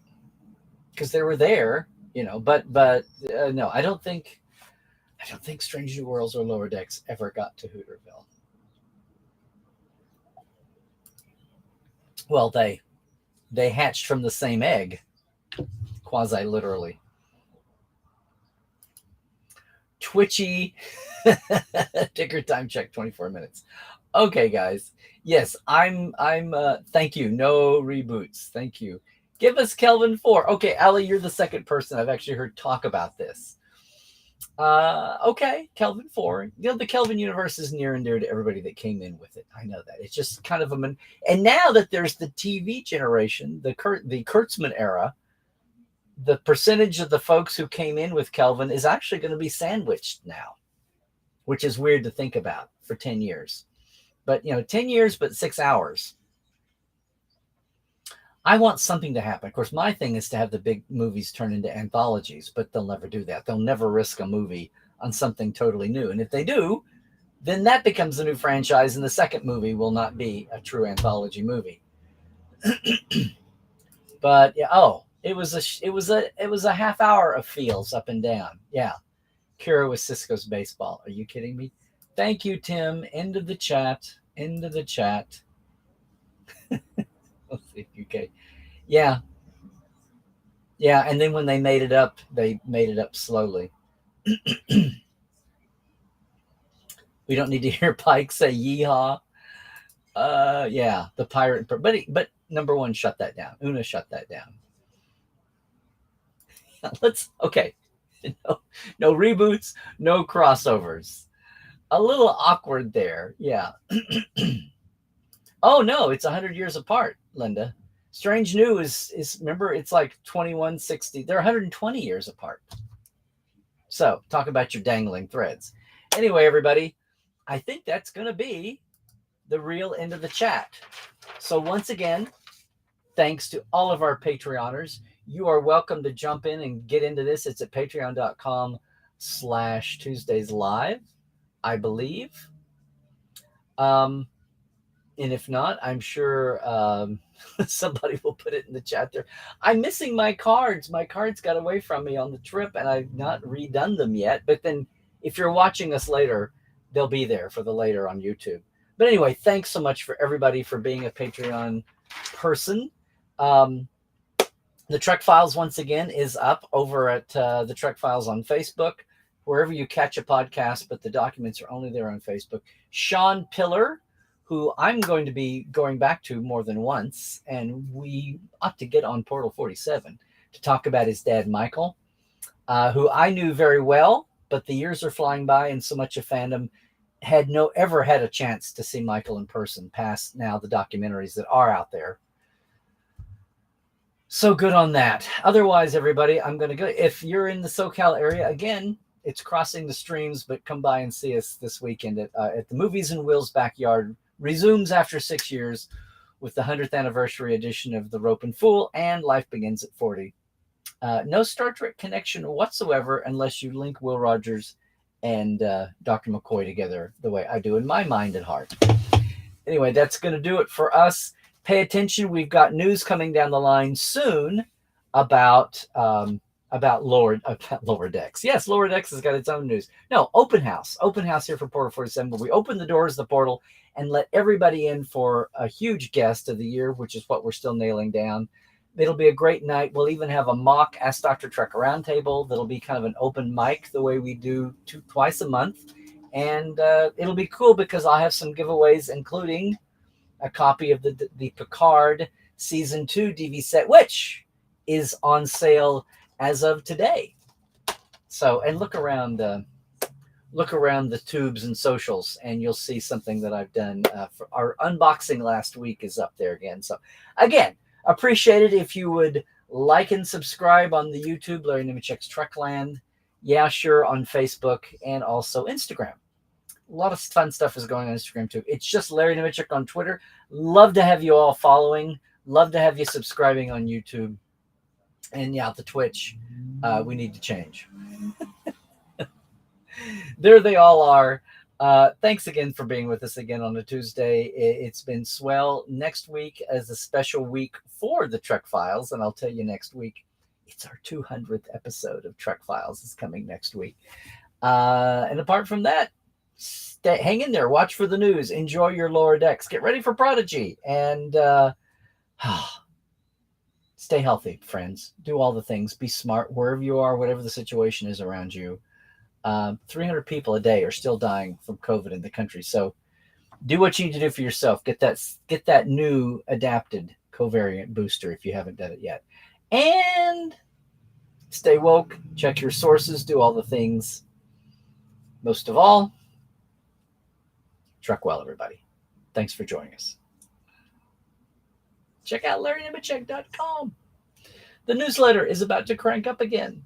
Because they were there, but no, I don't think Strange New Worlds or Lower Decks ever got to Hooterville. Well, they hatched from the same egg, quasi literally. Twitchy. Ticker time check 24 minutes. Okay, guys. Yes, I'm thank you. No reboots. Thank you. Give us Kelvin 4. Okay, Ali, you're the second person I've actually heard talk about this. Okay, Kelvin 4. The Kelvin universe is near and dear to everybody that came in with it. I know that. It's just kind of and now that there's the TV generation, the Kurtzman era, the percentage of the folks who came in with Kelvin is actually going to be sandwiched now, which is weird to think about for 10 years. But, 10 years, but 6 hours. I want something to happen. Of course, my thing is to have the big movies turn into anthologies, but they'll never do that. They'll never risk a movie on something totally new. And if they do, then that becomes a new franchise, and the second movie will not be a true anthology movie. But yeah, it was a half hour of feels up and down. Yeah. Kira with Cisco's baseball. Are you kidding me? Thank you, Tim. End of the chat. Let's see, UK. Yeah. Yeah, and then when they made it up slowly. We don't need to hear Pike say yeehaw. Yeah, the pirate. But number one, shut that down. Una, shut that down. Okay. No reboots, no crossovers. A little awkward there. Yeah. Oh, no, it's 100 years apart, Linda. Strange New is remember, it's like 2160. They're 120 years apart. So talk about your dangling threads. Anyway, everybody, I think that's going to be the real end of the chat. So once again, thanks to all of our Patreoners. You are welcome to jump in and get into this. It's at patreon.com/Tuesdays Live, I believe. And if not, I'm sure somebody will put it in the chat there. I'm missing my cards. My cards got away from me on the trip, and I've not redone them yet. But then if you're watching us later, they'll be there for the later on YouTube. But anyway, thanks so much for everybody for being a Patreon person. The Trek Files, once again, is up over at the Trek Files on Facebook, wherever you catch a podcast, but the documents are only there on Facebook. Sean Pillar, who I'm going to be going back to more than once, and we ought to get on Portal 47 to talk about his dad, Michael, who I knew very well, but the years are flying by, and so much of fandom had ever had a chance to see Michael in person past now the documentaries that are out there. So good on that. Otherwise, everybody, I'm going to go. If you're in the SoCal area, again, it's crossing the streams, but come by and see us this weekend at the Movies and Will's Backyard. Resumes after 6 years with the 100th anniversary edition of The Rope and Fool and Life Begins at 40. No Star Trek connection whatsoever unless you link Will Rogers and Dr. McCoy together the way I do in my mind and heart. Anyway, that's going to do it for us. Pay attention. We've got news coming down the line soon about Lower Decks. Yes, Lower Decks has got its own news. No, open house here for Portal 47, where we open the doors of the portal and let everybody in for a huge guest of the year, which is what we're still nailing down. It'll be a great night. We'll even have a mock Ask Dr. Trek roundtable that'll be kind of an open mic the way we do twice a month. And it'll be cool because I'll have some giveaways, including a copy of the Picard Season 2 DV set, which is on sale as of today. So, and look around the tubes and socials, and you'll see something that I've done. For our unboxing last week is up there again. So, again, appreciate it if you would like and subscribe on the YouTube, Larry Nemechek's Trekland. Yeah, sure, on Facebook and also Instagram. A lot of fun stuff is going on Instagram too. It's just Larry Nemechek on Twitter. Love to have you all following. Love to have you subscribing on YouTube. And yeah, the Twitch, we need to change. There they all are. Thanks again for being with us again on a Tuesday. It's been swell. Next week is a special week for the Trek Files, and I'll tell you next week, it's our 200th episode of Trek Files is coming next week. And apart from that, hang in there, watch for the news, enjoy your lower decks, get ready for Prodigy, and stay healthy, friends. Do all the things, be smart wherever you are, whatever the situation is around you. 300 people a day are still dying from COVID in the country, so do what you need to do for yourself. Get that new adapted covariant booster if you haven't done it yet, and stay woke, check your sources, do all the things. Most of all, Trek well, everybody. Thanks for joining us. Check out LarryNemechek.com. The newsletter is about to crank up again.